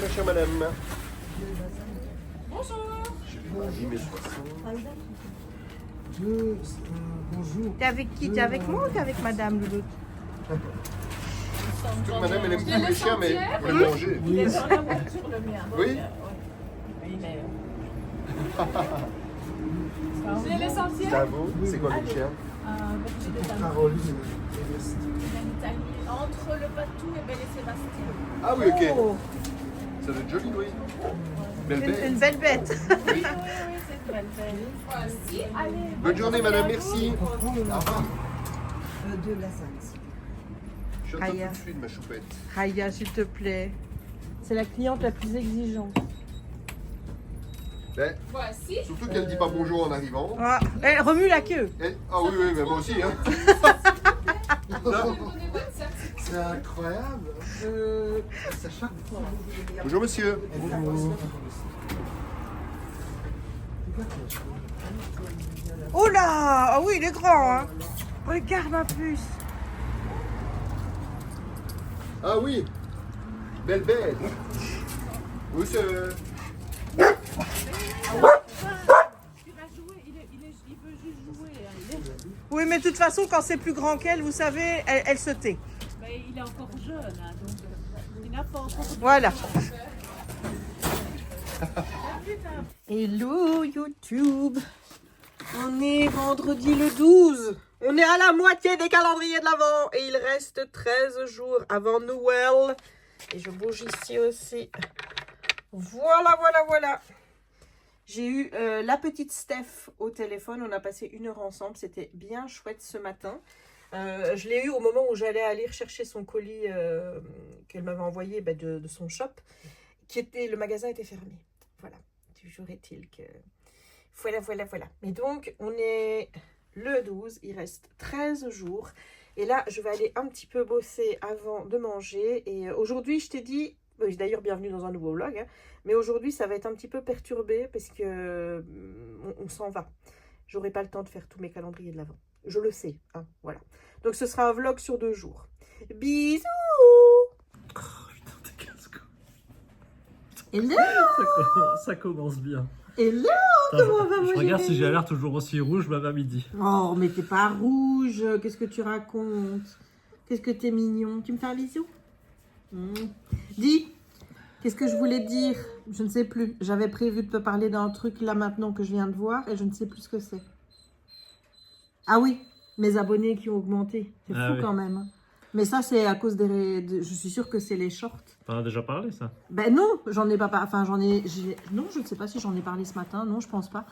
ma chère madame. Bonjour. Je vais pas abîmer 60. Bonjour. T'es avec qui? T'es avec moi ou t'es avec madame, Loulou? Surtout madame, elle aime beaucoup les chiens, mais pour les manger. Il est dans la voiture, le mien. Donc, Oui. ouais. Il est... Vous avez les sentiers? C'est à vous. C'est quoi le chien? Caroline et Ernest. Entre le Patou et Belle et Sébastien. Ah oui, ok. Oh, Ça doit être joli, oui. Belle une bête. belle bête. Oui. Oui, c'est une belle belle. Voici, allez. Bonne journée, madame, merci. On prend le Au revoir. de lasagne. Je t'entends Aïe. tout de suite, ma choupette. Raya, s'il te plaît. C'est la cliente la plus exigeante. Ben, Voici. surtout qu'elle dit pas bonjour en arrivant. Ah, elle remue la queue. Ah oui, oui, mais moi aussi. Hein. C'est incroyable. C'est chaque fois. Bonjour, monsieur. Bonjour. Oh là! Ah oui, il est grand, hein. Regarde ma puce. Ah oui. Belle bête. Oui, c'est... Il va jouer, il veut juste jouer. Oui, mais de toute façon, quand c'est plus grand qu'elle, vous savez, elle se tait. Mais il est encore jeune, hein, donc il n'a pas encore... Voilà. Hello YouTube. On est vendredi le 12. On est à la moitié des calendriers de l'Avent. Et il reste 13 jours avant Noël. Et je bouge ici aussi. Voilà, voilà, voilà. J'ai eu la petite Steph au téléphone. On a passé 1 heure ensemble. C'était bien chouette ce matin. Je l'ai eu au moment où j'allais aller chercher son colis qu'elle m'avait envoyé de son shop. Le magasin était fermé. Voilà. Toujours est-il que... Voilà, voilà, voilà. Mais donc, on est le 12. Il reste 13 jours. Et là, je vais aller un petit peu bosser avant de manger. Et aujourd'hui, je t'ai dit... D'ailleurs, bienvenue dans un nouveau vlog. Hein, mais aujourd'hui, ça va être un petit peu perturbé parce que on s'en va. J'aurai pas le temps de faire tous mes calendriers de l'Avent. Je le sais. Hein, voilà. Donc, ce sera un vlog sur 2 jours. Bisous! Oh putain, t'es casse-couille. Hello! Ça commence bien. Hello! Attends, Comment va, je mon regarde chéri? si j'ai l'air toujours aussi rouge, même à midi. Oh, mais t'es pas rouge. Qu'est-ce que tu racontes? Qu'est-ce que t'es mignon. Tu me fais un bisou? Dis, qu'est-ce que je voulais dire? Je ne sais plus. J'avais prévu de te parler d'un truc là maintenant que je viens de voir et je ne sais plus ce que c'est. Ah oui, mes abonnés qui ont augmenté. C'est Ah fou oui. quand même. Hein. Mais ça, c'est à cause je suis sûre que c'est les shorts. T'en as déjà parlé, ça? Ben non, j'en ai pas parlé. Enfin, non, je ne sais pas si j'en ai parlé ce matin. Non, je pense pas.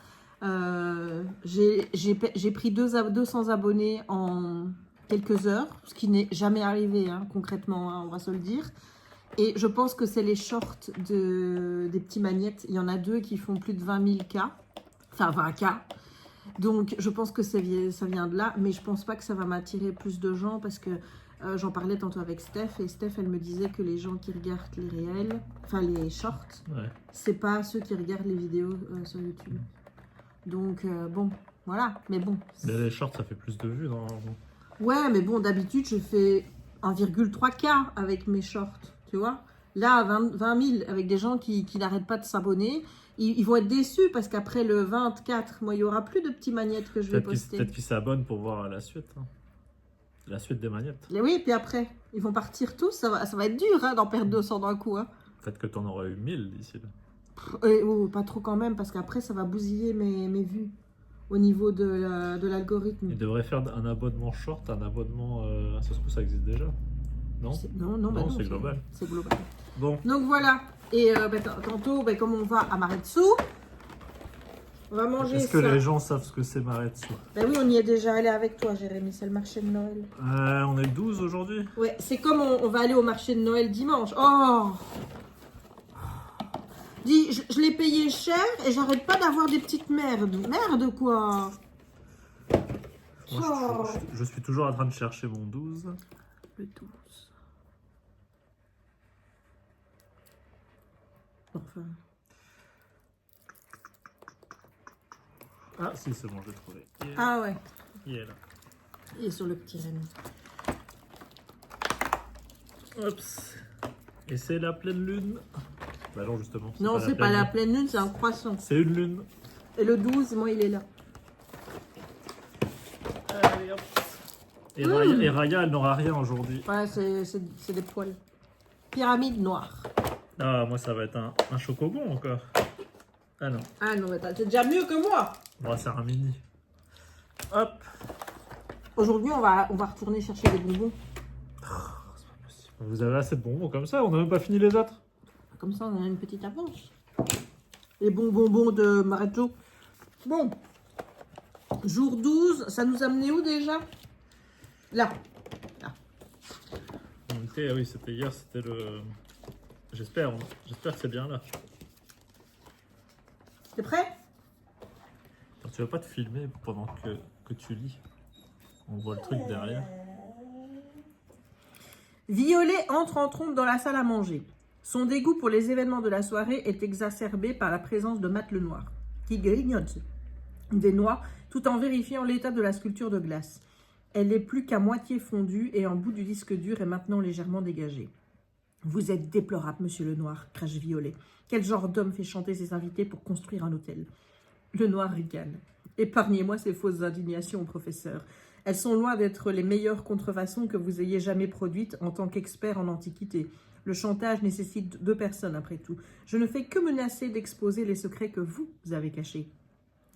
J'ai pris 200 abonnés en quelques heures, ce qui n'est jamais arrivé, hein, concrètement, hein, on va se le dire. Et je pense que c'est les shorts des petits magnettes. Il y en a 2 qui font plus de 20 000 K. Enfin, 20 K. Donc, je pense que ça vient de là. Mais je pense pas que ça va m'attirer plus de gens parce que j'en parlais tantôt avec Steph. Et Steph, elle me disait que les gens qui regardent les réels, enfin les shorts, Ouais. c'est pas ceux qui regardent les vidéos sur YouTube. Donc, bon, voilà. Mais bon. Mais les shorts, ça fait plus de vues, normalement. Ouais, mais bon, d'habitude, je fais 1,3K avec mes shorts, tu vois. Là, 20 000, avec des gens qui n'arrêtent pas de s'abonner, ils vont être déçus parce qu'après le 24, moi, il n'y aura plus de petits magnettes que je vais poster. Peut-être qu'ils s'abonnent pour voir la suite. Hein. La suite des magnettes. Et oui, puis après, ils vont partir tous. Ça va être dur hein, d'en perdre 200 d'un coup. Hein. Peut-être que t'en auras eu 1000 d'ici là. Pas trop quand même, parce qu'après, ça va bousiller mes vues au niveau de l'algorithme. Ils devraient faire un abonnement short, un abonnement... ça se trouve, ça existe déjà. Non? Non, bah non, c'est global. C'est global. Bon, Donc voilà. Et tantôt, comme on va à Maretsu, on va manger est-ce ça. que les gens savent ce que c'est Maretsu? Ben oui, on y est déjà allé avec toi, Jérémy. C'est le marché de Noël. On est le 12 aujourd'hui? Ouais, c'est comme on va aller au marché de Noël dimanche. Oh! Dis, je l'ai payé cher et j'arrête pas d'avoir des petites merdes. Merde, quoi! Moi, je suis toujours en train de chercher mon 12. Le 12. Enfin. Ah, si, c'est bon, je l'ai trouvé. Ah ouais, Il est là. il est sur le petit Rémi. Oups. Et c'est la pleine lune. Bah non, justement. Non, c'est pas la lune. pleine lune, c'est un croissant. C'est une lune. Et le 12, moi, il est là. Allez, hop. Et Raya, elle n'aura rien aujourd'hui. Ouais, c'est des poils. Pyramide noire. Ah, moi, ça va être un chocobon encore. Ah non. Ah non, mais c'est déjà mieux que moi. Bon, c'est un mini. Hop. Aujourd'hui, on va retourner chercher des bonbons. Vous avez assez de bonbons comme ça, on n'a même pas fini les autres. Comme ça, on a une petite avance. Les bons bonbons de Maretto. Bon. Jour 12, ça nous a mené où déjà? Là. On était, ah oui, c'était hier, c'était le... J'espère que c'est bien là. T'es prêt? Alors, tu vas pas te filmer pendant que tu lis. On voit le truc derrière. Violet entre en trompe dans la salle à manger. Son dégoût pour les événements de la soirée est exacerbé par la présence de Matt Lenoir, qui grignote des noix tout en vérifiant l'état de la sculpture de glace. Elle n'est plus qu'à moitié fondue et en bout du disque dur est maintenant légèrement dégagée. « Vous êtes déplorable, monsieur Lenoir, crache Violet. Quel genre d'homme fait chanter ses invités pour construire un hôtel ?» Lenoir ricane. « Épargnez-moi ces fausses indignations, professeur. Elles sont loin d'être les meilleures contrefaçons que vous ayez jamais produites en tant qu'expert en antiquité. Le chantage nécessite 2 personnes après tout. Je ne fais que menacer d'exposer les secrets que vous avez cachés. »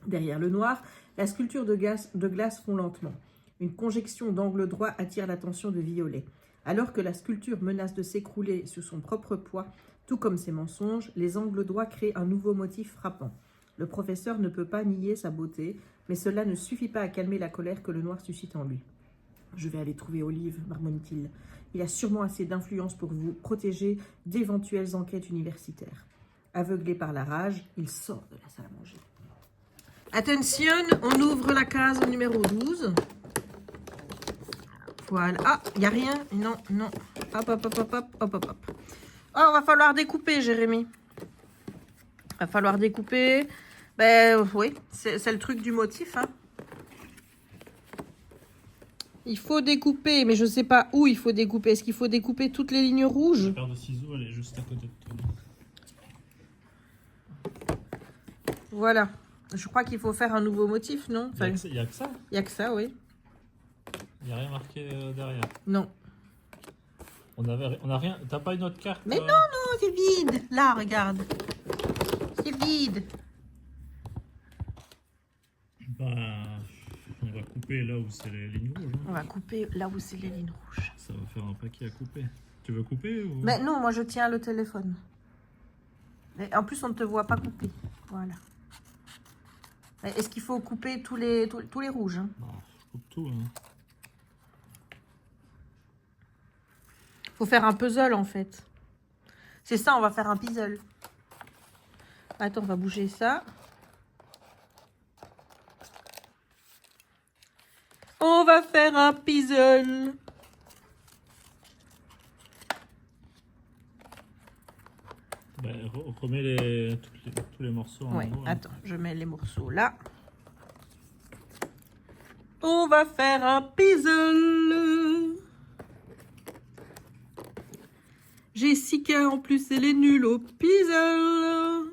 Derrière Lenoir, la sculpture de glace fond lentement. Une conjection d'angle droit attire l'attention de Violet. Alors que la sculpture menace de s'écrouler sous son propre poids, tout comme ses mensonges, les angles droits créent un nouveau motif frappant. Le professeur ne peut pas nier sa beauté, mais cela ne suffit pas à calmer la colère que Lenoir suscite en lui. « Je vais aller trouver Olive, marmonne-t-il. Il a sûrement assez d'influence pour vous protéger d'éventuelles enquêtes universitaires. » Aveuglé par la rage, il sort de la salle à manger. Attention, on ouvre la case numéro 12. Voilà. Ah, il n'y a rien. Non, non. Hop, hop, hop, hop, hop, hop, hop. Oh, va falloir découper, Jérémy. Va falloir découper. Ben, oui, c'est le truc du motif, hein. Il faut découper, mais je ne sais pas où il faut découper. Est-ce qu'il faut découper toutes les lignes rouges? La paire de ciseaux, elle est juste à côté de toi. Voilà. Je crois qu'il faut faire un nouveau motif, non? Il n'y a que ça. Il n'y a que ça, oui. Il n'y a rien marqué derrière. Non. On a rien. T'as pas une autre carte? Mais non, non, c'est vide. Là, regarde. C'est vide. Bah, on va couper là où c'est les lignes rouges. Hein. On va couper là où c'est les lignes rouges. Ça va faire un paquet à couper. Tu veux couper ou... Mais non, moi je tiens le téléphone. Et en plus, on ne te voit pas couper. Voilà. Est-ce qu'il faut couper tous les rouges, hein? Bah, je coupe tout. Hein. Faut faire un puzzle en fait. C'est ça, on va faire un puzzle. Attends, on va bouger ça. On va faire un puzzle. Bah, remets tous les morceaux en Ouais, haut, hein. attends, je mets les morceaux là. On va faire un puzzle. Jessica, en plus, elle est nulle au puzzle.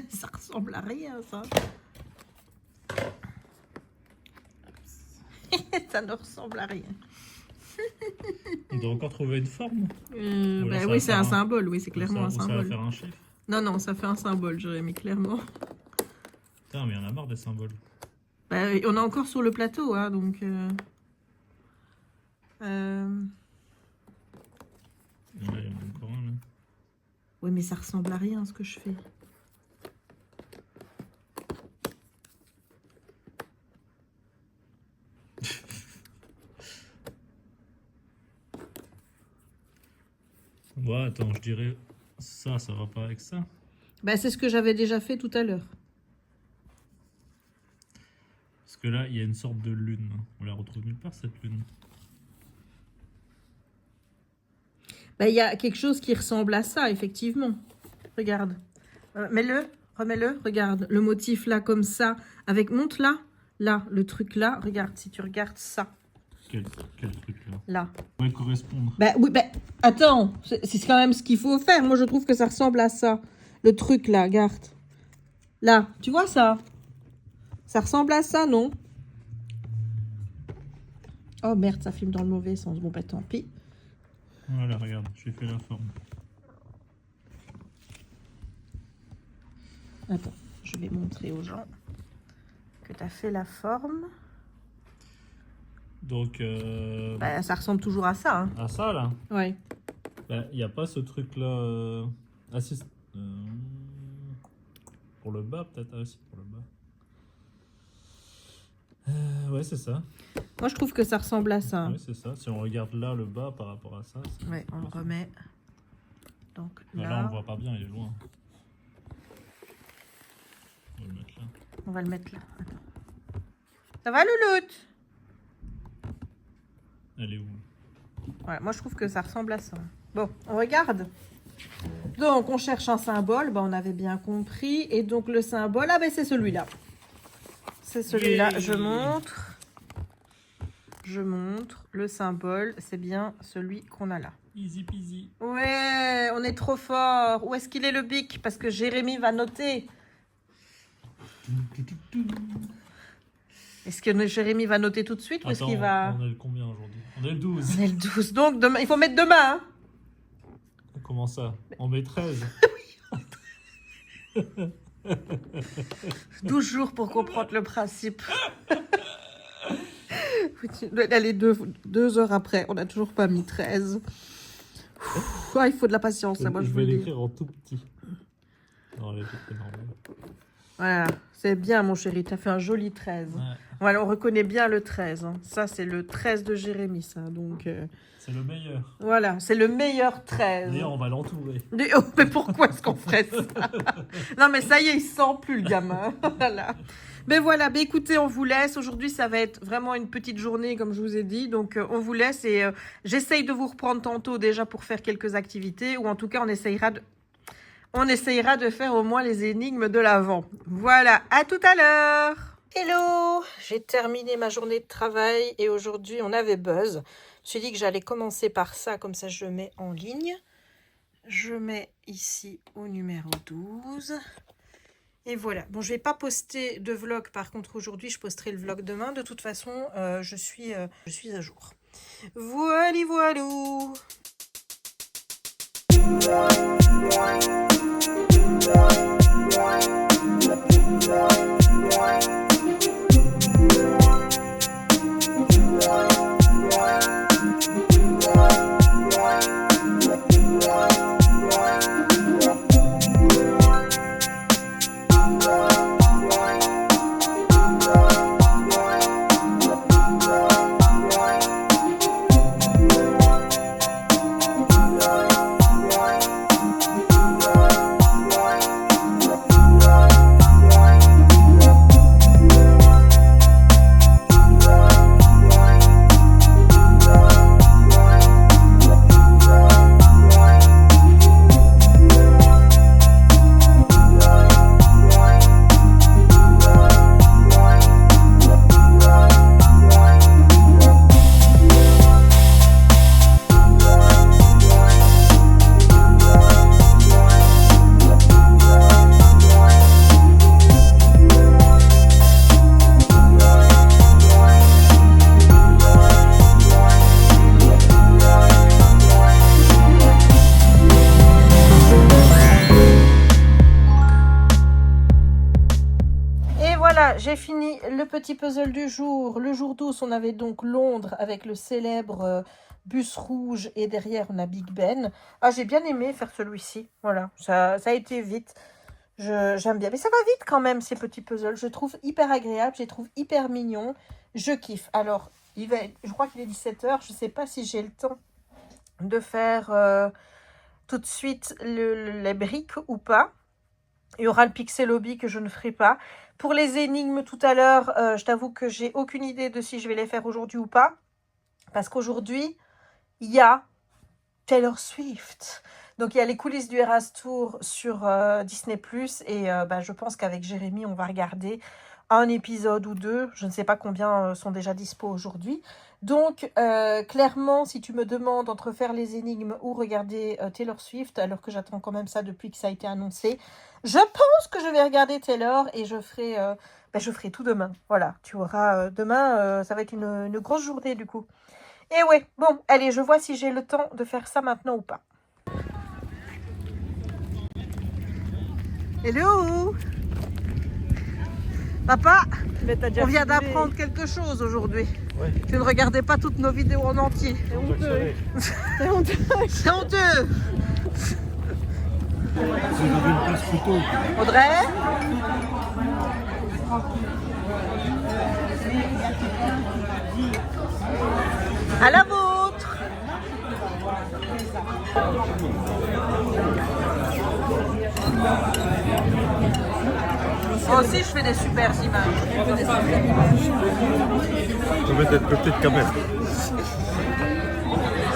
Ça ressemble à rien, ça. Ça ne ressemble à rien. On doit encore trouver une forme. alors Bah ça oui, va c'est faire un un- symbole. Oui, c'est clairement un Ça va symbole. faire un chiffre. Non, non, ça fait un symbole, Jérémy, clairement. Putain, mais il y en a marre des symboles. Bah, on est encore sur le plateau, hein, donc... Là, il y en a encore un là. Oui, mais ça ressemble à rien, ce que je fais. Ouais, attends, je dirais ça va pas avec ça. Bah, c'est ce que j'avais déjà fait tout à l'heure. Parce que là, il y a une sorte de lune. On la retrouve nulle part, cette lune. Bah, il y a quelque chose qui ressemble à ça, effectivement. Regarde. Mets-le, remets-le, regarde. Le motif là, comme ça, avec monte là. Là, le truc là, regarde, si tu regardes ça, Quel truc là là. pourrait correspondre. Ben oui, ben attends, c'est quand même ce qu'il faut faire. Moi, je trouve que ça ressemble à ça. Le truc là, regarde. Là, tu vois ça? Ça ressemble à ça, non? Oh merde, ça filme dans le mauvais sens. Bon, ben tant pis. Voilà, regarde, j'ai fait la forme. Attends, je vais montrer aux gens que tu as fait la forme. Donc, Ben, ça ressemble toujours à ça, hein. à ça là, Ouais. il n'y a pas ce truc là. Ah si, pour le bas peut-être. Ah si, pour le bas. Ouais, c'est ça. Moi, je trouve que ça ressemble à ça. Oui, c'est ça. Si on regarde là le bas par rapport à ça. Ouais, on le remet. Donc Là, là, on le voit pas bien, il est loin. On va le mettre là. on va le mettre là. Attends. Ça va, Louloute? Elle est où? Ouais, moi, je trouve que ça ressemble à ça. Bon, on regarde. Donc, on cherche un symbole. Ben, on avait bien compris. Et donc, le symbole, ah ben, c'est celui-là. C'est celui-là. Yeah. Je montre. Je montre. Le symbole, c'est bien celui qu'on a là. Easy peasy. Ouais, on est trop fort. Où est-ce qu'il est le bic? Parce que Jérémy va noter. Est-ce que Jérémy va noter tout de suite ou est-ce qu'il va... On est le combien aujourd'hui? On est le 12. On est le 12. Donc, demain, il faut mettre demain. Hein. Comment ça? On met 13. 12 jours pour comprendre le principe. Allez, 2 heures après, on n'a toujours pas mis 13. Ah, il faut de la patience, moi je vais veux dire. l'écrire en tout petit. Non, elle est normale. Voilà, c'est bien mon chéri, tu as fait un joli 13. Ouais. Voilà, on reconnaît bien le 13. Hein. Ça, c'est le 13 de Jérémy, ça. Donc, C'est le meilleur. voilà, c'est le meilleur 13. D'ailleurs, on va l'entourer. Oh, mais pourquoi est-ce qu'on ferait ça? Non, mais ça y est, il sent plus le gamin. Voilà. Mais voilà, ben écoutez, on vous laisse. Aujourd'hui, ça va être vraiment une petite journée, comme je vous ai dit. Donc, on vous laisse et j'essaye de vous reprendre tantôt déjà pour faire quelques activités. Ou en tout cas, on essayera de faire au moins les énigmes de l'avant. Voilà, à tout à l'heure. Hello, j'ai terminé ma journée de travail et aujourd'hui, on avait buzz. Je me suis dit que j'allais commencer par ça, comme ça je mets en ligne. Je mets ici au numéro 12. Et voilà. Bon, je ne vais pas poster de vlog par contre aujourd'hui. Je posterai le vlog demain. De toute façon, je suis à jour. Voilà, voilou. J'ai fini le petit puzzle du jour. Le jour 12, on avait donc Londres avec le célèbre bus rouge et derrière on a Big Ben. Ah, j'ai bien aimé faire celui-ci. Voilà, ça a été vite. J'aime bien. Mais ça va vite quand même ces petits puzzles. Je trouve hyper agréable, je les trouve hyper mignons. Je kiffe. Alors, je crois qu'il est 17 h. Je ne sais pas si j'ai le temps de faire tout de suite les briques ou pas. Il y aura le Pixel Hobby que je ne ferai pas. Pour les énigmes tout à l'heure, je t'avoue que j'ai aucune idée de si je vais les faire aujourd'hui ou pas. Parce qu'aujourd'hui, il y a Taylor Swift. Donc, il y a les coulisses du Eras Tour sur Disney+. Et je pense qu'avec Jérémy, on va regarder. un épisode ou deux. Je ne sais pas combien sont déjà dispo aujourd'hui. Donc, clairement, si tu me demandes entre faire les énigmes ou regarder Taylor Swift, alors que j'attends quand même ça depuis que ça a été annoncé, je pense que je vais regarder Taylor et je ferai tout demain. Voilà, tu auras demain, ça va être une grosse journée du coup. Et ouais, bon, allez, je vois si j'ai le temps de faire ça maintenant ou pas. Hello! Papa, on vient d'apprendre quelque chose aujourd'hui. Ouais. Tu ne regardais pas toutes nos vidéos en entier. C'est honteux. C'est honteux. C'est honteux. J'avais une place plus tôt. Audrey? À la vôtre. Moi aussi, je fais des super images. Je vais mettre une petite caméra.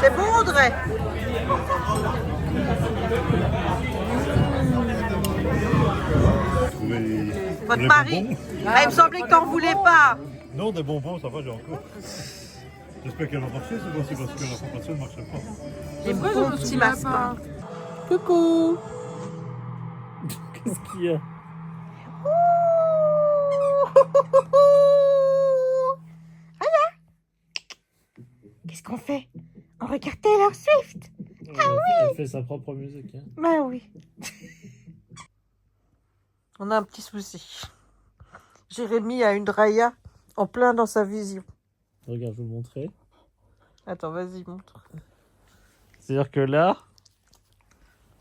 C'est bon, Audrey? Votre mari? Ah, il me semblait que t'en voulais pas. Non, des bonbons, ça va, j'ai encore. J'espère qu'elle va marcher, c'est aussi parce que la formation ne marchait pas. Des bons petits masques. Coucou. Qu'est-ce qu'il y a? Qu'est-ce qu'on fait? On regarde Taylor Swift. Elle fait sa propre musique. Hein. Ben oui. On a un petit souci. Jérémy a une Raya en plein dans sa vision. Regarde, je vais vous montrer. Attends, vas-y, montre. C'est-à-dire que là,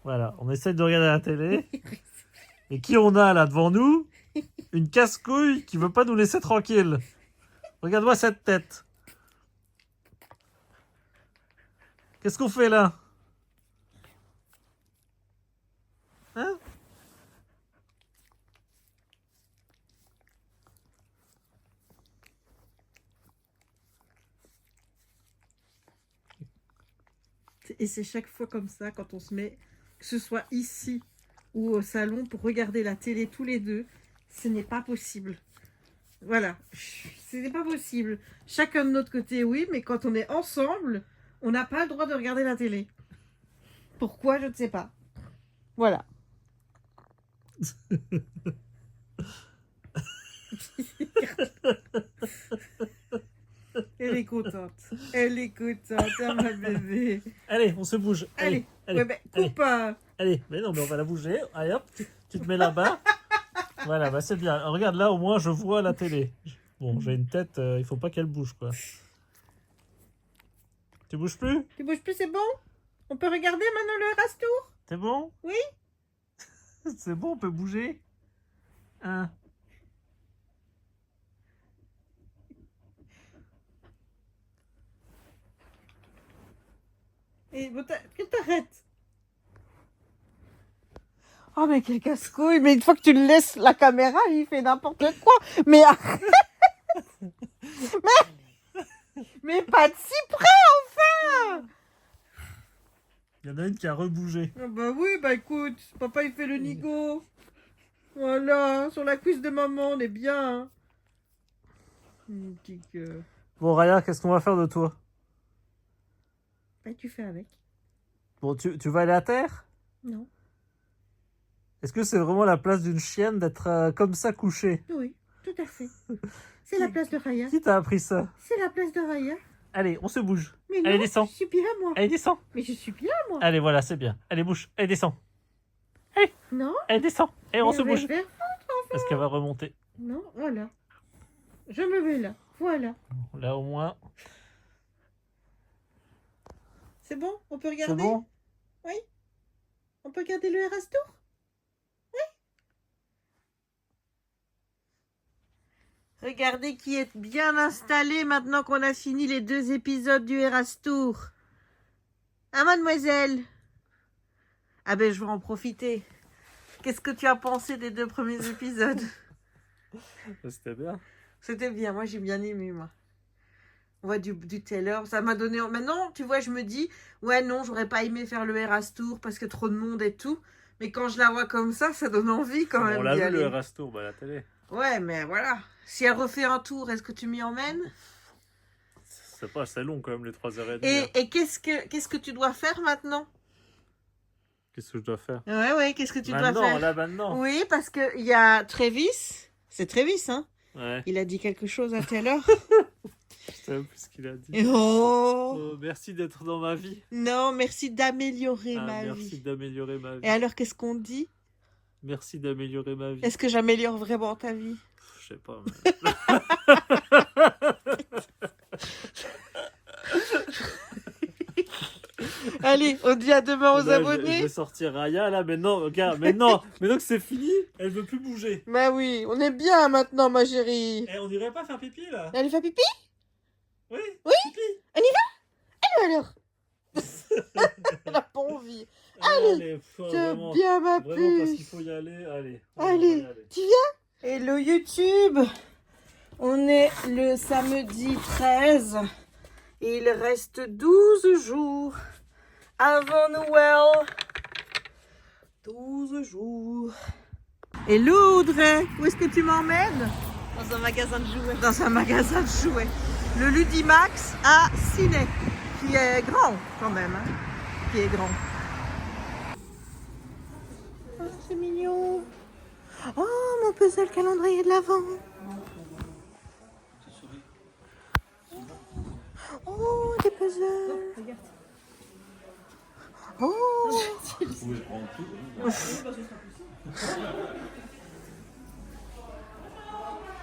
voilà, on essaie de regarder la télé. Et qui on a là devant nous? Une casse-couille qui veut pas nous laisser tranquille. Regarde-moi cette tête. Qu'est-ce qu'on fait là? Hein? Et c'est chaque fois comme ça, quand on se met, que ce soit ici ou au salon, pour regarder la télé tous les deux, ce n'est pas possible. Voilà, ce n'est pas possible. Chacun de notre côté, oui, mais quand on est ensemble, on n'a pas le droit de regarder la télé. Pourquoi, je ne sais pas. Voilà. Elle est contente. Elle est contente, hein, ma bébé. Allez, on se bouge. Allez, allez, ouais, mais coupe pas. allez. Mais non, mais on va la bouger. Allez hop, tu te mets là-bas. Voilà, bah c'est bien. Regarde là, au moins je vois la télé. Bon, j'ai une tête, il faut pas qu'elle bouge quoi. Tu bouges plus? Tu bouges plus, c'est bon? On peut regarder maintenant le Rastour? C'est bon? Oui. C'est bon, on peut bouger? Hein? Et bon, t'arrêtes. Oh, mais quel casse-couille. Mais une fois que tu le laisses la caméra, il fait n'importe quoi. Mais arrête. mais pas de si près, enfin. Il y en a une qui a rebougé. Ah bah oui, bah écoute, papa il fait le nigo. Voilà, sur la cuisse de maman, on est bien. Hein. Petit cœur. Bon, Raya, qu'est-ce qu'on va faire de toi? Bah tu fais avec. Bon, tu vas aller à terre? Non. Est-ce que c'est vraiment la place d'une chienne d'être comme ça couchée? Oui, tout à fait. C'est la place de Raya. Qui t'a appris ça? C'est la place de Raya. Allez, on se bouge. Mais non, Allez, descends. je suis bien moi. Allez, descends. Mais je suis bien moi. Allez, voilà, c'est bien. Allez, bouge. Allez, descends. Non. Allez, descends. Et on Mais se va bouge. faire- Parce qu'elle va remonter. Non, voilà. Je me mets là. Voilà. Là, au moins, C'est bon? On peut c'est regarder? bon. On peut regarder le Eras Tour? Oui. Regardez qui est bien installé maintenant qu'on a fini les 2 épisodes du Eras Tour. Hein, mademoiselle? Ah ben, je vais en profiter. Qu'est-ce que tu as pensé des 2 premiers épisodes? C'était bien. C'était bien, moi j'ai bien aimé, moi. On voit du Taylor, ça m'a donné... Maintenant, tu vois, je me dis, ouais, non, j'aurais pas aimé faire le Eras Tour parce que trop de monde et tout. Mais quand je la vois comme ça donne envie quand même On l'a d'y vu aller. le Rastour à la télé. Ouais, mais voilà. Si elle refait un tour, est-ce que tu m'y emmènes? C'est pas assez long quand même, les 3h30. Et qu'est-ce que tu dois faire maintenant? Qu'est-ce que je dois faire? Ouais, qu'est-ce que tu dois Maintenant, faire? là, maintenant. Oui, parce qu'il y a Travis. C'est Travis, hein? Ouais, Il a dit quelque chose à telle heure. je sais même plus ce qu'il a dit. Oh! Oh, merci d'être dans ma vie. Non, merci d'améliorer Ah, ma merci vie. d'améliorer ma vie. Et alors, qu'est-ce qu'on dit? Merci d'améliorer ma vie. Est-ce que j'améliore vraiment ta vie? Je sais pas. Allez, on dit à demain aux Là, je abonnés. vais sortir Raya là maintenant. Regarde, maintenant que c'est fini, elle veut plus bouger. Bah oui, on est bien maintenant, ma chérie. Eh, on irait pas faire pipi là? Elle fait pipi? Oui. Oui. Pipi. Alors? Elle a pas envie. Allez, C'est vraiment, bien, ma vraiment parce qu'il puce. faut y aller. Allez. Allez, tu viens? Hello YouTube. On est le samedi 13 et il reste 12 jours avant Noël. 12 jours. Hello Audrey, où est-ce que tu m'emmènes? Dans un magasin de jouets. Dans un magasin de jouets. Le Ludimax à Ciné, qui est grand quand même. Hein, qui est grand. Oh, c'est mignon. Oh, mon puzzle calendrier de l'Avent. Oh, des puzzles. Regarde. Oh.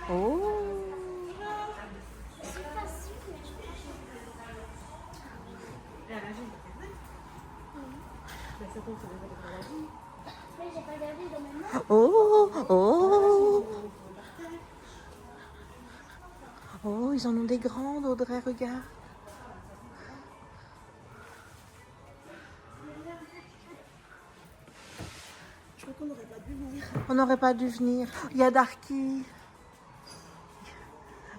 Oh. Oh, oh. Oh, ils en ont des grandes, Audrey, regarde. Je crois qu'on n'aurait pas dû venir. On n'aurait pas dû venir. Il y a Darky.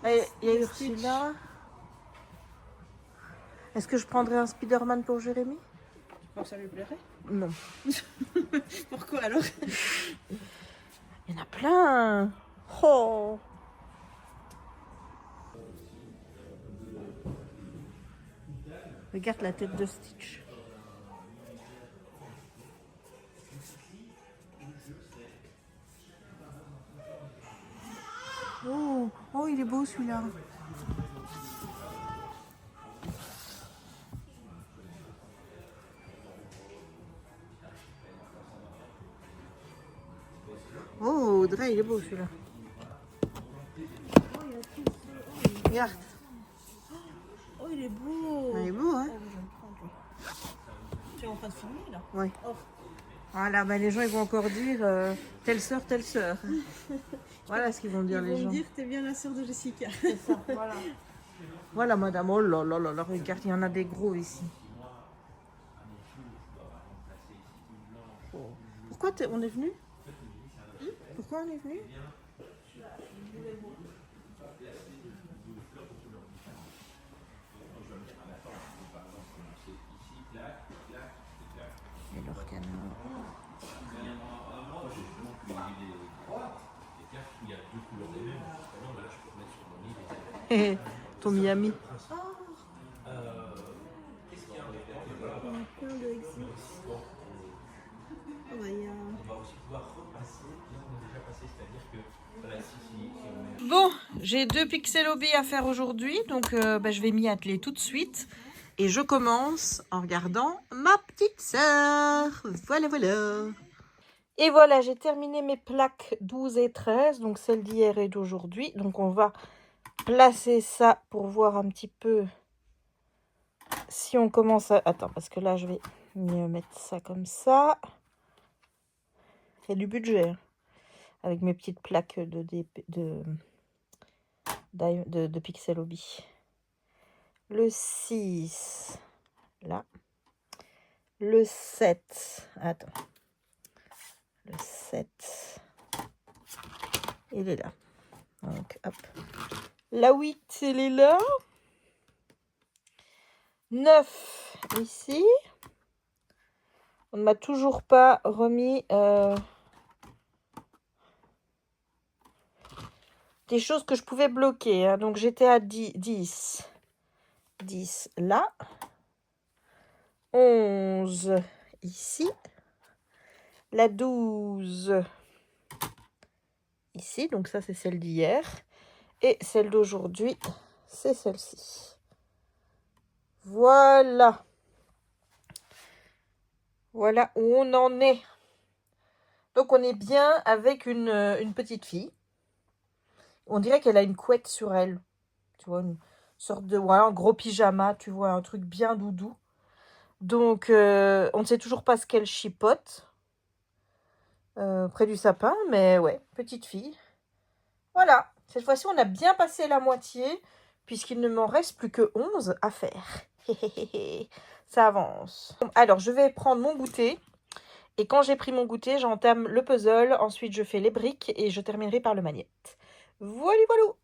Et il y a Ursula. Est-ce que je prendrais un Spider-Man pour Jérémy? Tu penses que ça lui plairait? Non. Pourquoi alors? Il y en a plein. Oh. Regarde la tête de Stitch. Oh, oh, il est beau celui-là. Oh, Audrey, il est beau celui-là. Regarde. Oh, il est beau. Il est beau, hein? Oh, je vais me prendre, lui. Tu es en train de filmer là? Oui. Oh. Voilà, ben les gens ils vont encore dire telle sœur, telle sœur. Voilà ce qu'ils vont dire Ils les vont gens. me dire que t'es bien la sœur de Jessica. Voilà madame, oh là là là là, regarde, il y en a des gros ici. Pourquoi on est venu? Pourquoi on est venu? Et leur canard. Ton Miami. Plein de exits. Oh, bah, il y a... Bon, j'ai 2 pixel hobby à faire aujourd'hui, donc je vais m'y atteler tout de suite. Et je commence en regardant ma petite sœur. Voilà, voilà. Et voilà, j'ai terminé mes plaques 12 et 13, donc celle d'hier et d'aujourd'hui. Donc on va placer ça pour voir un petit peu si on commence à... Attends, parce que là, je vais mieux mettre ça comme ça. Il y a du budget, hein, avec mes petites plaques de pixel hobby. Le 6, là. Le 7, attends. Le 7, il est là. Donc, hop. La 8, elle est là. 9, ici. On ne m'a toujours pas remis des choses que je pouvais bloquer. Hein. Donc, j'étais à 10 là. 11 ici. La 12 ici. Donc, ça, c'est celle d'hier. Et celle d'aujourd'hui, c'est celle-ci. Voilà. Voilà où on en est. Donc, on est bien avec une petite fille. On dirait qu'elle a une couette sur elle. Tu vois, une sorte de... Voilà, un gros pyjama, tu vois, un truc bien doudou. Donc, on ne sait toujours pas ce qu'elle chipote. Près du sapin, mais ouais, petite fille. Voilà. Cette fois-ci, on a bien passé la moitié, puisqu'il ne m'en reste plus que 11 à faire. Ça avance. Alors, je vais prendre mon goûter. Et quand j'ai pris mon goûter, j'entame le puzzle. Ensuite, je fais les briques et je terminerai par le magnète. Voilà, voilà.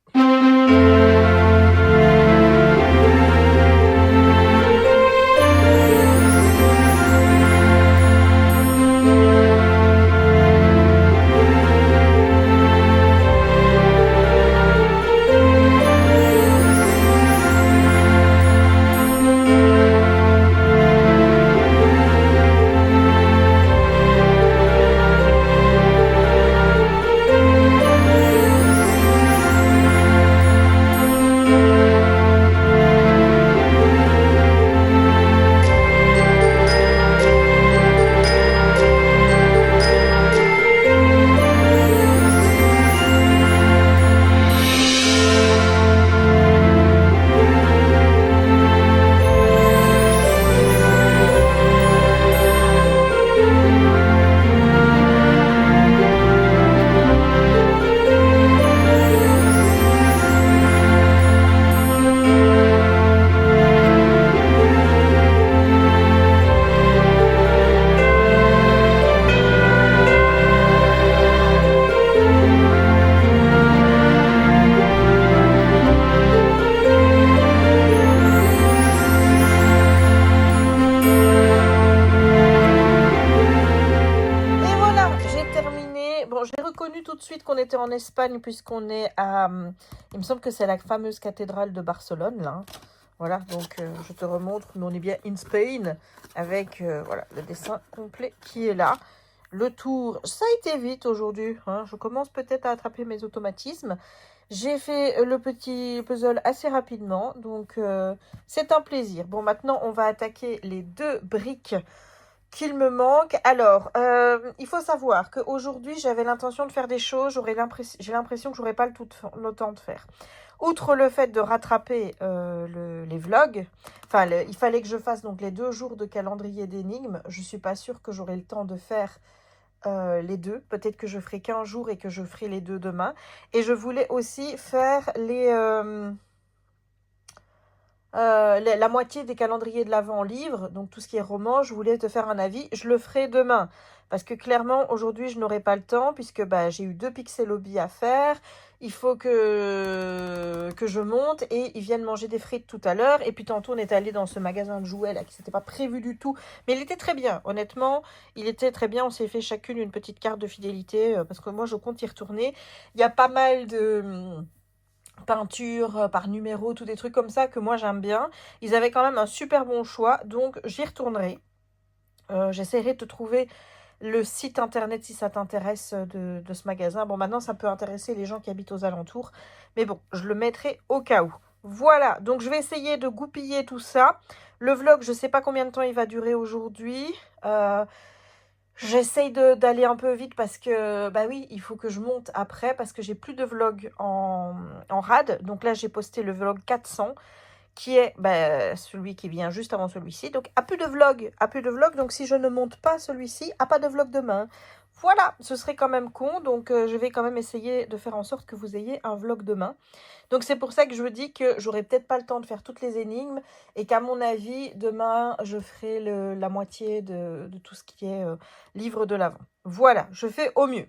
qu'on était en Espagne puisqu'on est à... il me semble que c'est la fameuse cathédrale de Barcelone, là. Hein. Voilà, donc je te remontre, mais on est bien in Spain avec voilà, le dessin complet qui est là. Le tour, ça a été vite aujourd'hui. Hein. Je commence peut-être à attraper mes automatismes. J'ai fait le petit puzzle assez rapidement, donc c'est un plaisir. Bon, maintenant, on va attaquer les 2 briques qu'il me manque. Alors, il faut savoir qu'aujourd'hui, j'avais l'intention de faire des choses. J'ai l'impression que je n'aurai pas le temps de faire. Outre le fait de rattraper les vlogs, enfin, il fallait que je fasse donc les 2 jours de calendrier d'énigmes. Je ne suis pas sûre que j'aurai le temps de faire les 2. Peut-être que je ferai qu'un jour et que je ferai les 2 demain. Et je voulais aussi faire la moitié des calendriers de l'Avent en livre, donc tout ce qui est roman. Je voulais te faire un avis. Je le ferai demain. Parce que clairement, aujourd'hui, je n'aurai pas le temps puisque j'ai eu 2 pixel hobby à faire. Il faut que je monte et ils viennent manger des frites tout à l'heure. Et puis tantôt, on est allé dans ce magasin de jouets là qui n'était pas prévu du tout. Mais il était très bien, honnêtement. Il était très bien. On s'est fait chacune une petite carte de fidélité parce que moi, je compte y retourner. Il y a pas mal de... peinture par numéro, tous des trucs comme ça que moi j'aime bien. Ils avaient quand même un super bon choix, donc j'y retournerai. J'essaierai de te trouver le site internet si ça t'intéresse de ce magasin. Bon, maintenant ça peut intéresser les gens qui habitent aux alentours, mais bon, je le mettrai au cas où. Voilà, donc je vais essayer de goupiller tout ça. Le vlog, je sais pas combien de temps il va durer aujourd'hui. J'essaye d'aller un peu vite parce que, bah oui, il faut que je monte après parce que j'ai plus de vlog en rad. Donc là, j'ai posté le vlog 400 qui est celui qui vient juste avant celui-ci. Donc, à plus de vlog. Donc, si je ne monte pas celui-ci, pas de vlog demain. Voilà, ce serait quand même con. Donc, je vais quand même essayer de faire en sorte que vous ayez un vlog demain. Donc, c'est pour ça que je vous dis que j'aurai peut-être pas le temps de faire toutes les énigmes et qu'à mon avis, demain, je ferai la moitié de tout ce qui est livre de l'Avent. Voilà, je fais au mieux.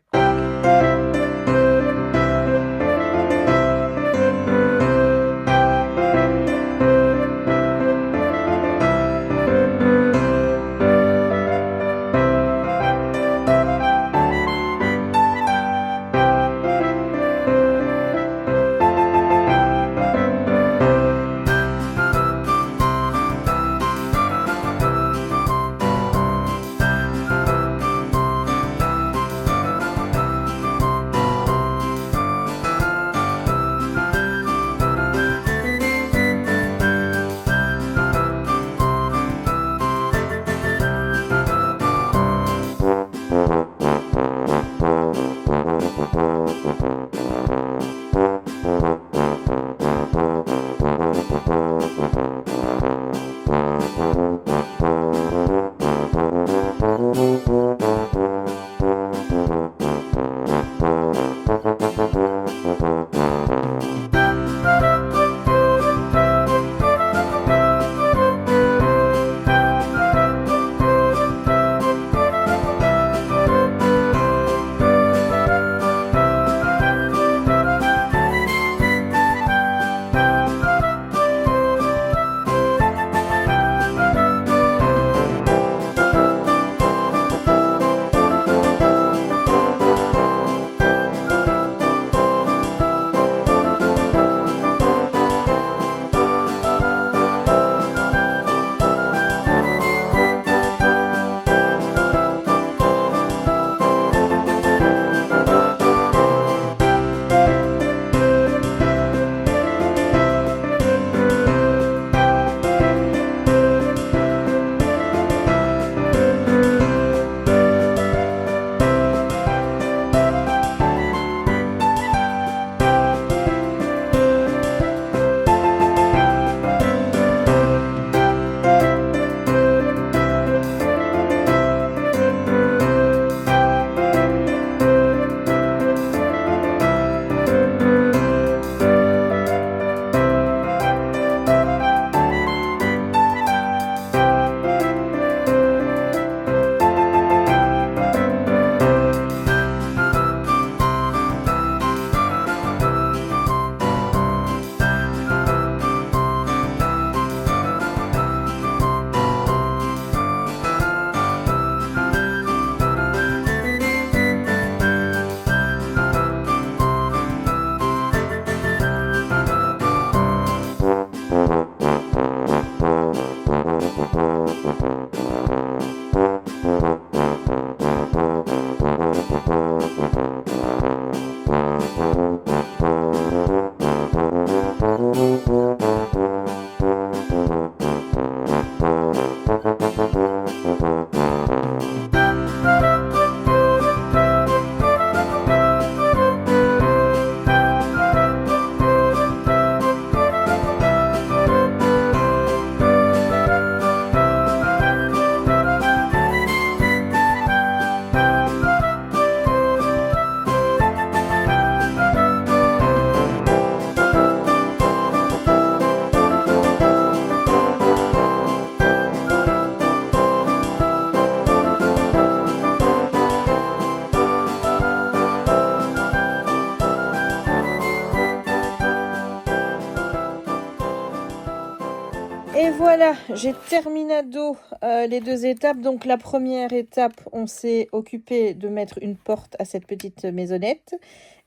Et voilà, j'ai terminado les 2 étapes. Donc la première étape, on s'est occupé de mettre une porte à cette petite maisonnette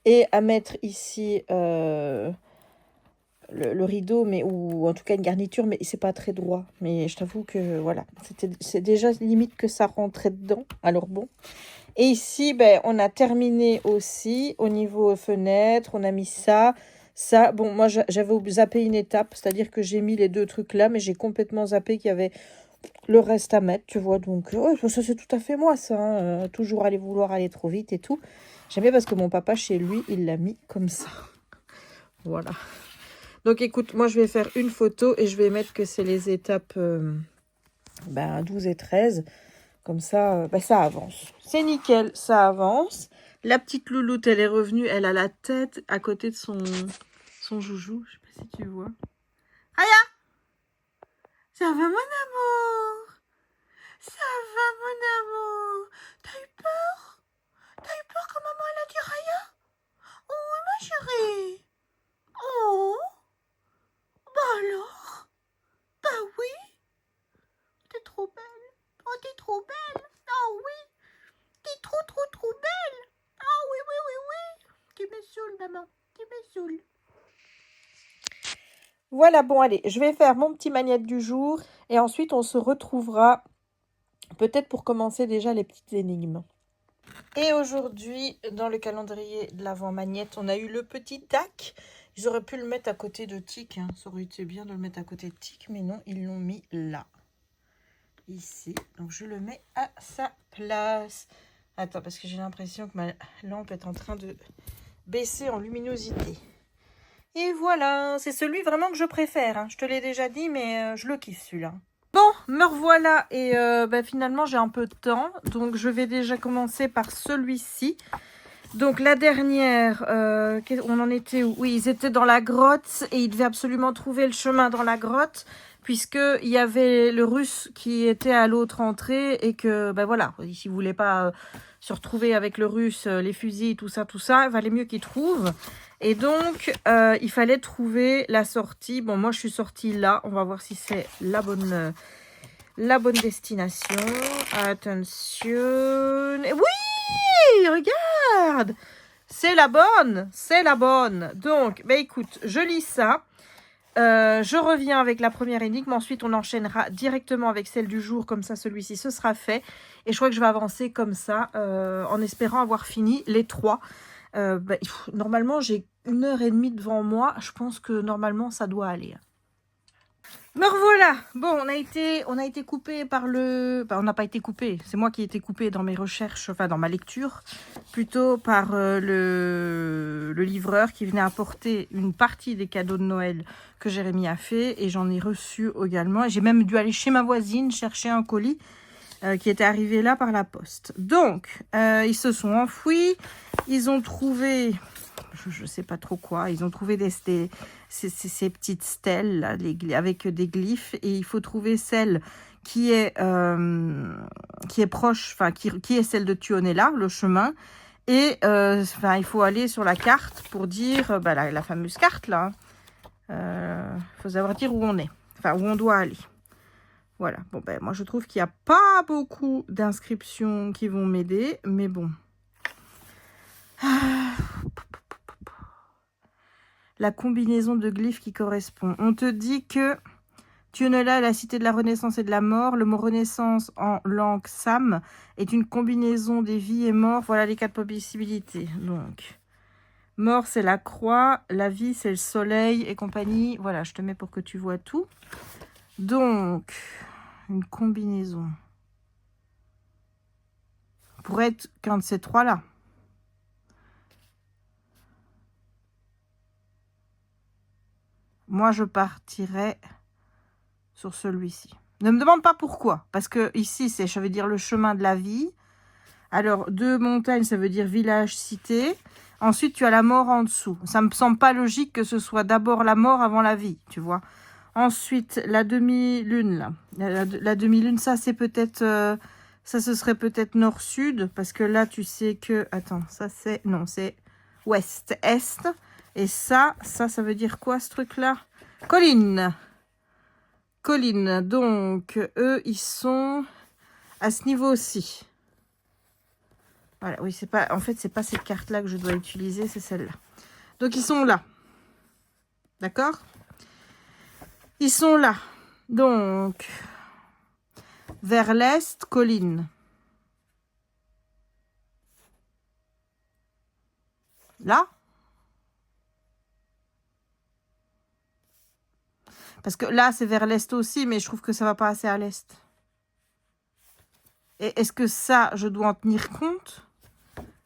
et à mettre ici le rideau, mais ou en tout cas une garniture, mais c'est pas très droit. Mais je t'avoue que voilà, c'est déjà limite que ça rentrait dedans. Alors bon. Et ici, ben, on a terminé aussi au niveau fenêtre, on a mis ça. Ça, bon, moi, j'avais zappé une étape, c'est-à-dire que j'ai mis les 2 trucs là, mais j'ai complètement zappé qu'il y avait le reste à mettre, tu vois. Donc, ouais, ça, c'est tout à fait moi, ça. Hein. Toujours vouloir aller trop vite et tout. J'aime bien parce que mon papa, chez lui, il l'a mis comme ça. Voilà. Donc, écoute, moi, je vais faire une photo et je vais mettre que c'est les étapes 12 et 13. Comme ça, ça avance. C'est nickel, ça avance. La petite louloute, elle est revenue. Elle a la tête à côté de son joujou. Je sais pas si tu vois. Aya! Ça va, mon amour? Ça va, mon amour? T'as eu peur? T'as eu peur quand maman, elle a dit Raya? Oh, ma chérie. Oh. Bah alors? Bah oui. T'es trop belle. Oh, t'es trop belle. Oh oui. T'es trop, trop, trop belle. Oh oui, oui, oui, oui. Tu me saoules, maman. Tu me saoules. Voilà, bon, allez, je vais faire mon petit magnète du jour. Et ensuite, on se retrouvera peut-être pour commencer déjà les petites énigmes. Et aujourd'hui, dans le calendrier de l'Avent Magnète, on a eu le petit tac. Ils auraient pu le mettre à côté de Tic. Hein. Ça aurait été bien de le mettre à côté de Tic. Mais non, ils l'ont mis là. Ici. Donc, je le mets à sa place. Attends, parce que j'ai l'impression que ma lampe est en train de baisser en luminosité. Et voilà, c'est celui vraiment que je préfère. Hein. Je te l'ai déjà dit, mais je le kiffe celui-là. Bon, me revoilà et finalement j'ai un peu de temps. Donc je vais déjà commencer par celui-ci. Donc la dernière, on en était où? Oui, ils étaient dans la grotte et ils devaient absolument trouver le chemin dans la grotte. Puisqu'il y avait le russe qui était à l'autre entrée et que, voilà, s'il ne voulait pas se retrouver avec le russe, les fusils, tout ça, il valait mieux qu'il trouve. Et donc, il fallait trouver la sortie. Bon, moi, je suis sortie là. On va voir si c'est la bonne destination. Attention. Oui, regarde. C'est la bonne. Donc, écoute, je lis ça. Je reviens avec la première énigme. Ensuite, on enchaînera directement avec celle du jour. Comme ça, celui-ci, ce sera fait. Et je crois que je vais avancer comme ça, en espérant avoir fini les 3. Normalement, j'ai 1h30 devant moi. Je pense que normalement, ça doit aller. Me revoilà. Bon, on a été coupé par le... on n'a pas été coupé. C'est moi qui ai été coupé dans mes recherches, enfin dans ma lecture, plutôt par le livreur qui venait apporter une partie des cadeaux de Noël que Jérémy a fait. Et j'en ai reçu également. Et j'ai même dû aller chez ma voisine chercher un colis qui était arrivé là par la poste. Donc, ils se sont enfouis. Ils ont trouvé... je ne sais pas trop quoi. Ils ont trouvé ces petites stèles là, avec des glyphes. Et il faut trouver celle qui est proche, enfin qui est celle de Tuonela, le chemin. Et il faut aller sur la carte pour dire, la fameuse carte là. Il faut savoir dire où on est, enfin où on doit aller. Voilà, bon moi je trouve qu'il n'y a pas beaucoup d'inscriptions qui vont m'aider, mais bon. La combinaison de glyphes qui correspond. On te dit que Tuonela est la cité de la renaissance et de la mort. Le mot renaissance en langue sam est une combinaison des vies et morts. Voilà les 4 possibilités. Donc, mort c'est la croix, la vie c'est le soleil et compagnie. Voilà, je te mets pour que tu vois tout. Donc, une combinaison. Pour être qu'un de ces 3-là. Moi, je partirais sur celui-ci. Ne me demande pas pourquoi. Parce que ici, ça veut dire le chemin de la vie. Alors, 2 montagnes, ça veut dire village, cité. Ensuite, tu as la mort en dessous. Ça me semble pas logique que ce soit d'abord la mort avant la vie, tu vois. Ensuite, la demi-lune, là. La demi-lune, ça, c'est peut-être... ça, ce serait peut-être nord-sud. Parce que là, tu sais que... Attends, ça, c'est... Non, c'est ouest-est. Et ça veut dire quoi, ce truc-là? Colline. Colline. Donc, eux, ils sont à ce niveau aussi. Voilà, oui, c'est pas... En fait, c'est pas cette carte-là que je dois utiliser, c'est celle-là. Donc, ils sont là. D'accord? Ils sont là. Donc, vers l'est, colline. Là? Parce que là, c'est vers l'est aussi, mais je trouve que ça va pas assez à l'est. Et est-ce que ça, je dois en tenir compte?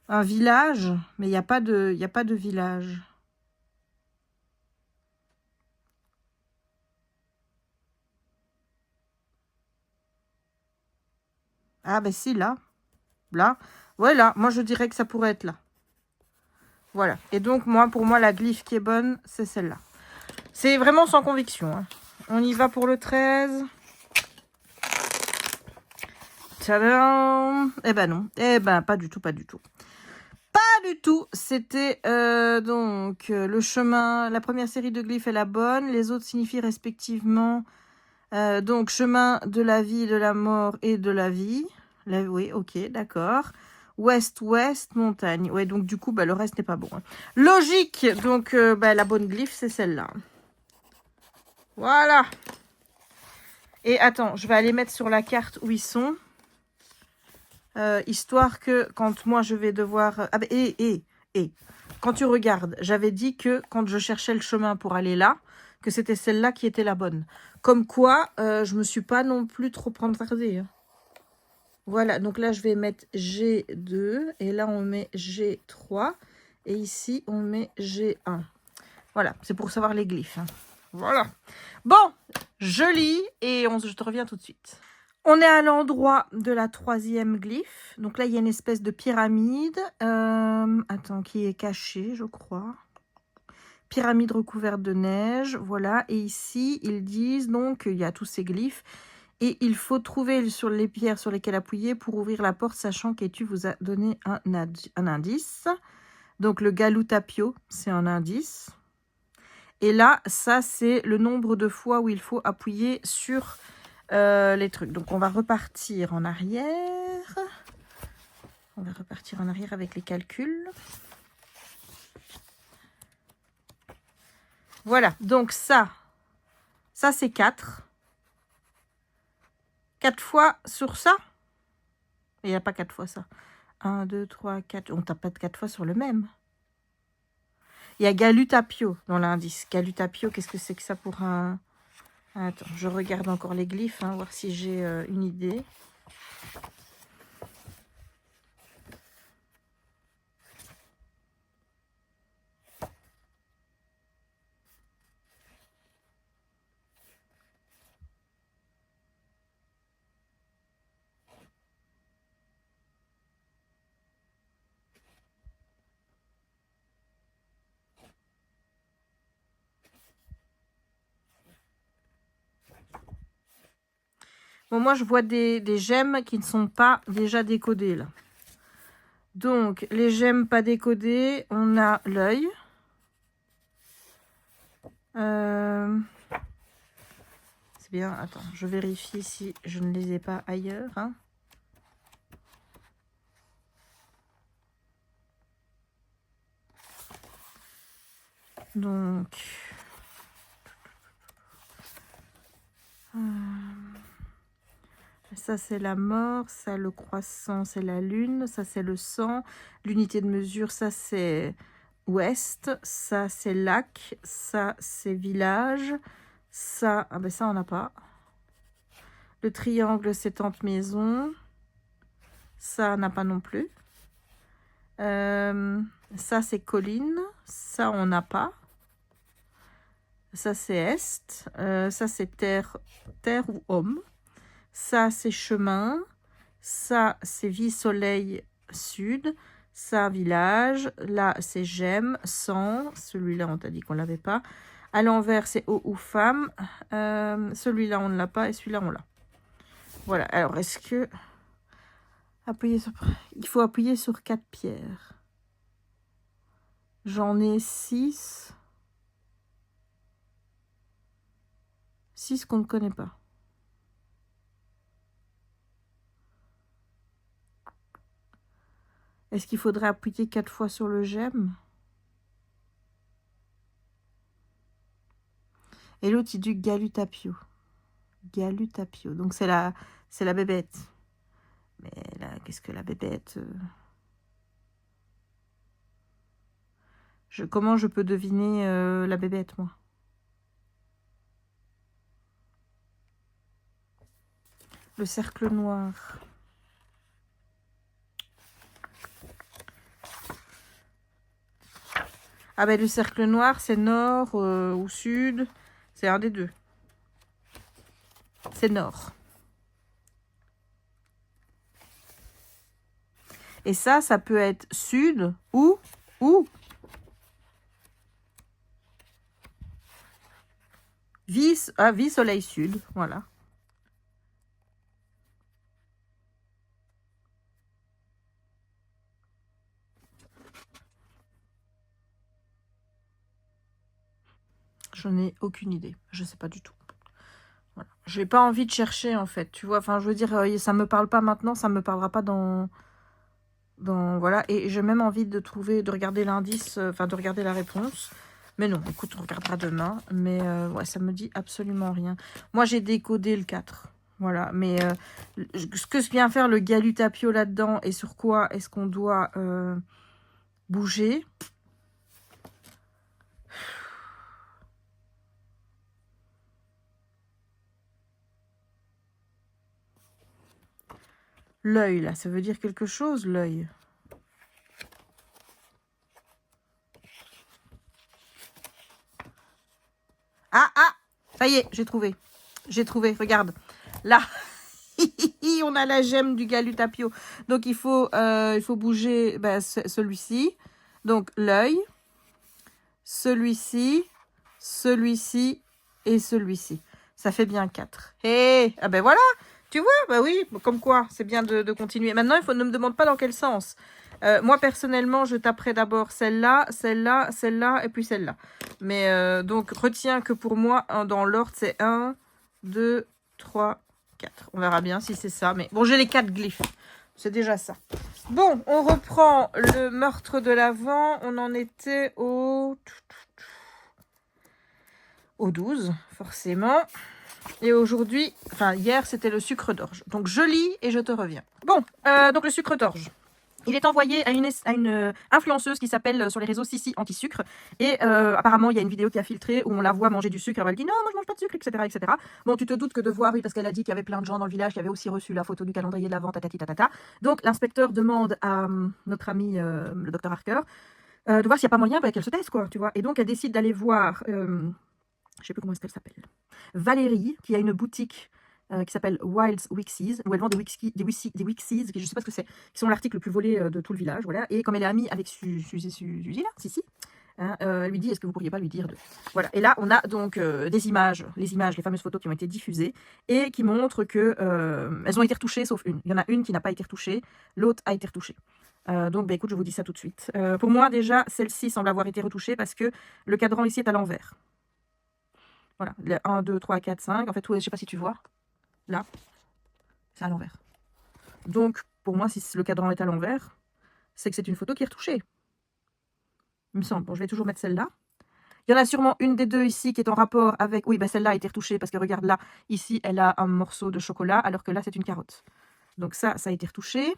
Un village? Mais il n'y a pas de village. Ah, ben si, là. Là. Voilà, moi, je dirais que ça pourrait être là. Voilà. Et donc, moi, pour moi, la glyphe qui est bonne, c'est celle-là. C'est vraiment sans conviction. Hein. On y va pour le 13. Tadam! Eh ben non. Eh ben, pas du tout, pas du tout. Pas du tout. C'était donc le chemin. La première série de glyphes est la bonne. Les autres signifient respectivement donc chemin de la vie, de la mort et de la vie. Oui, ok, d'accord. Ouest-ouest, montagne. Ouais, donc du coup, bah, le reste n'est pas bon. Hein. Logique. Donc, la bonne glyphe, c'est celle-là. Voilà. Et attends, je vais aller mettre sur la carte où ils sont. Histoire que quand moi, je vais devoir... Ah, bah, quand tu regardes, j'avais dit que quand je cherchais le chemin pour aller là, que c'était celle-là qui était la bonne. Comme quoi, je me suis pas non plus trop entardée. Hein. Voilà, donc là, je vais mettre G2. Et là, on met G3. Et ici, on met G1. Voilà, c'est pour savoir les glyphes. Hein. Voilà. Bon, je lis et je te reviens tout de suite. On est à l'endroit de la 3e glyphe. Donc là, il y a une espèce de pyramide. Attends, qui est cachée, je crois. Pyramide recouverte de neige. Voilà. Et ici, ils disent donc qu'il y a tous ces glyphes. Et il faut trouver sur les pierres sur lesquelles appuyer pour ouvrir la porte, sachant qu'Etu vous a donné un indice. Donc, le Galutapio, c'est un indice. Et là, ça, c'est le nombre de fois où il faut appuyer sur les trucs. Donc, on va repartir en arrière. On va repartir en arrière avec les calculs. Voilà. Donc, ça c'est 4. 4 fois sur ça. Il n'y a pas 4 fois ça. 1, 2, 3, 4. On tape pas de 4 fois sur le même. Il y a Galutapio dans l'indice. Galutapio, qu'est-ce que c'est que ça pour un... Attends, je regarde encore les glyphes, hein, voir si j'ai une idée. Bon, moi, je vois des gemmes qui ne sont pas déjà décodées, là. Donc, les gemmes pas décodées, on a l'œil. C'est bien. Attends, je vérifie si je ne les ai pas ailleurs. Hein. Donc... ça, c'est la mort. Ça, le croissant, c'est la lune. Ça, c'est le sang. L'unité de mesure, ça, c'est ouest. Ça, c'est lac. Ça, c'est village. Ça, ah ben ça, on n'a pas. Le triangle, c'est tente maison. Ça, on n'a pas non plus. Ça, c'est colline. Ça, on n'a pas. Ça, c'est est. Ça, c'est terre ou homme. Ça, c'est chemin. Ça, c'est vie, soleil, sud. Ça, village. Là, c'est gemme, sang. Celui-là, on t'a dit qu'on ne l'avait pas. À l'envers, c'est eau ou femme. Celui-là, on ne l'a pas. Et celui-là, on l'a. Voilà. Alors, est-ce que... il faut appuyer sur 4 pierres. J'en ai 6. 6 qu'on ne connaît pas. Est-ce qu'il faudrait appuyer 4 fois sur le j'aime? Et l'autre, il dit Galutapio. Galutapio. Donc, c'est la bébête. Mais là, qu'est-ce que la bébête Comment je peux deviner la bébête, moi? Le cercle noir. Ah ben le cercle noir, c'est nord ou sud. C'est un des deux. C'est nord. Et ça peut être sud ou vie soleil sud. Voilà. Je n'ai aucune idée. Je sais pas du tout. Voilà. J'ai pas envie de chercher en fait. Tu vois, enfin je veux dire, ça me parle pas maintenant, ça me parlera pas dans voilà. Et j'ai même envie de regarder l'indice, enfin de regarder la réponse. Mais non, écoute, on regardera demain. Mais ouais, ça me dit absolument rien. Moi j'ai décodé le 4. Voilà. Mais ce que vient faire le Galutapio là-dedans et sur quoi est-ce qu'on doit bouger? L'œil, là, ça veut dire quelque chose, l'œil. Ah, ça y est, j'ai trouvé. J'ai trouvé, regarde. Là, on a la gemme du Galutapio. Donc, il faut bouger celui-ci. Donc, l'œil, celui-ci, celui-ci et celui-ci. Ça fait bien 4. Et, ah ben voilà. Tu vois, bah oui, comme quoi, c'est bien de continuer. Maintenant, ne me demande pas dans quel sens. Moi, personnellement, je taperai d'abord celle-là, celle-là, celle-là, et puis celle-là. Mais donc, retiens que pour moi, dans l'ordre, c'est 1, 2, 3, 4. On verra bien si c'est ça. Mais bon, j'ai les 4 glyphes. C'est déjà ça. Bon, on reprend le meurtre de l'Avent. On en était au 12, forcément. Et aujourd'hui, enfin hier, c'était le sucre d'orge. Donc je lis et je te reviens. Bon, donc le sucre d'orge. Il est envoyé à une influenceuse qui s'appelle sur les réseaux Sissi Anti-Sucre. Et apparemment, il y a une vidéo qui a filtré où on la voit manger du sucre. Elle dit non, moi je mange pas de sucre, etc., etc. Bon, tu te doutes que de voir, oui, parce qu'elle a dit qu'il y avait plein de gens dans le village qui avaient aussi reçu la photo du calendrier de l'Avent, tatati tatata. Donc l'inspecteur demande à notre ami, le docteur Harker, de voir s'il n'y a pas moyen qu'elle se teste, quoi, tu vois. Et donc elle décide d'aller voir... je sais plus comment est-ce qu'elle s'appelle. Valérie, qui a une boutique qui s'appelle Wild's Wixies, où elle vend des Wixies, je ne sais pas ce que c'est, qui sont l'article le plus volé de tout le village, voilà. Et comme elle est amie avec Suzy, là, Sissi, hein, elle lui dit, est-ce que vous pourriez pas lui dire de... Voilà. Et là, on a donc des images, les fameuses photos qui ont été diffusées, et qui montrent que elles ont été retouchées, sauf une. Il y en a une qui n'a pas été retouchée, l'autre a été retouchée. Donc, bah, écoute, je vous dis ça tout de suite. Pour moi, déjà, celle-ci semble avoir été retouchée parce que le cadran ici est à l'envers. Voilà, 1, 2, 3, 4, 5. En fait, je ne sais pas si tu vois. Là, c'est à l'envers. Donc, pour moi, si le cadran est à l'envers, c'est que c'est une photo qui est retouchée. Il me semble. Bon, je vais toujours mettre celle-là. Il y en a sûrement une des deux ici qui est en rapport avec... Oui, ben celle-là a été retouchée parce que regarde là, ici, elle a un morceau de chocolat, alors que là, c'est une carotte. Donc ça a été retouché.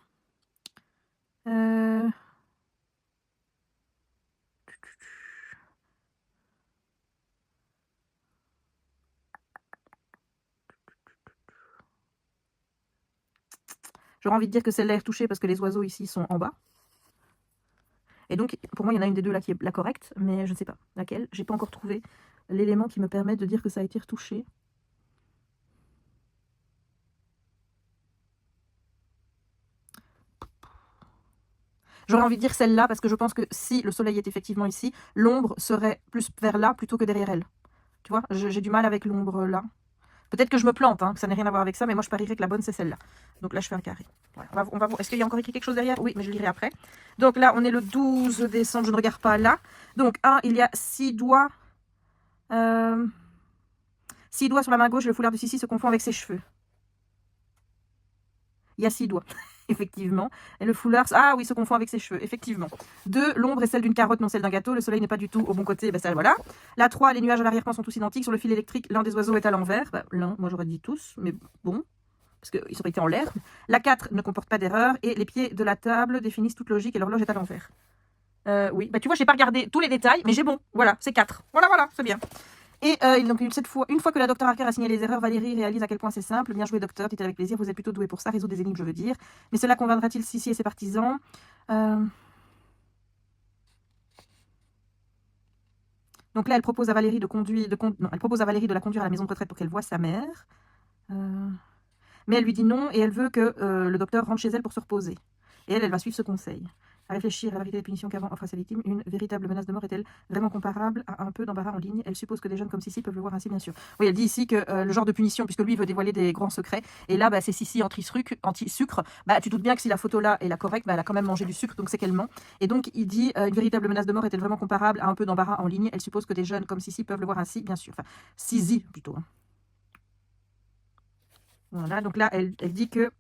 J'aurais envie de dire que celle-là est retouchée parce que les oiseaux ici sont en bas. Et donc, pour moi, il y en a une des deux là qui est la correcte, mais je ne sais pas laquelle. J'ai pas encore trouvé l'élément qui me permet de dire que ça a été retouché. J'aurais envie de dire celle-là parce que je pense que si le soleil est effectivement ici, l'ombre serait plus vers là plutôt que derrière elle. Tu vois, j'ai du mal avec l'ombre là. Peut-être que je me plante, hein, que ça n'a rien à voir avec ça, mais moi je parierais que la bonne c'est celle-là. Donc là je fais un carré. Voilà, on va voir. Est-ce qu'il y a encore écrit quelque chose derrière? Oui, mais je lirai après. Donc là on est le 12 décembre, je ne regarde pas là. Donc il y a 6 doigts. 6 doigts sur la main gauche, le foulard de Sissi se confond avec ses cheveux. Il y a 6 doigts, effectivement. Et le foulard, ah oui, se confond avec ses cheveux, effectivement. 2, l'ombre est celle d'une carotte, non celle d'un gâteau. Le soleil n'est pas du tout au bon côté, ben ça voilà. La 3, les nuages à l'arrière-plan sont tous identiques. Sur le fil électrique, l'un des oiseaux est à l'envers. Ben, l'un, moi j'aurais dit tous, mais bon, parce qu'ils auraient été en l'air. La 4 ne comporte pas d'erreur. Et les pieds de la table définissent toute logique et l'horloge est à l'envers. Oui, bah tu vois, j'ai pas regardé tous les détails, mais j'ai bon. Voilà, c'est 4. Voilà, c'est bien. Et donc, une fois que la docteur Harker a signé les erreurs, Valérie réalise à quel point c'est simple. Bien joué, docteur, dit-elle avec plaisir. Vous êtes plutôt doué pour ça, résoudre des énigmes, je veux dire. Mais cela conviendra-t-il Sissi et ses partisans Donc là, elle propose à Valérie elle propose à Valérie de la conduire à la maison de retraite pour qu'elle voie sa mère. Mais elle lui dit non et elle veut que le docteur rentre chez elle pour se reposer. Et elle va suivre ce conseil. À réfléchir à la vérité des punitions qu'avant offre à sa victime, une véritable menace de mort est-elle vraiment comparable à un peu d'embarras en ligne? Elle suppose que des jeunes comme Sissi peuvent le voir ainsi, bien sûr. Oui, elle dit ici que le genre de punition, puisque lui il veut dévoiler des grands secrets, et là, bah, c'est Sissi anti-sucre, bah, tu doutes bien que si la photo là est la correcte, bah, elle a quand même mangé du sucre, donc c'est qu'elle ment. Et donc il dit une véritable menace de mort est-elle vraiment comparable à un peu d'embarras en ligne? Elle suppose que des jeunes comme Sissi peuvent le voir ainsi, bien sûr. Enfin, Sissi plutôt. Hein. Voilà, donc là, elle dit que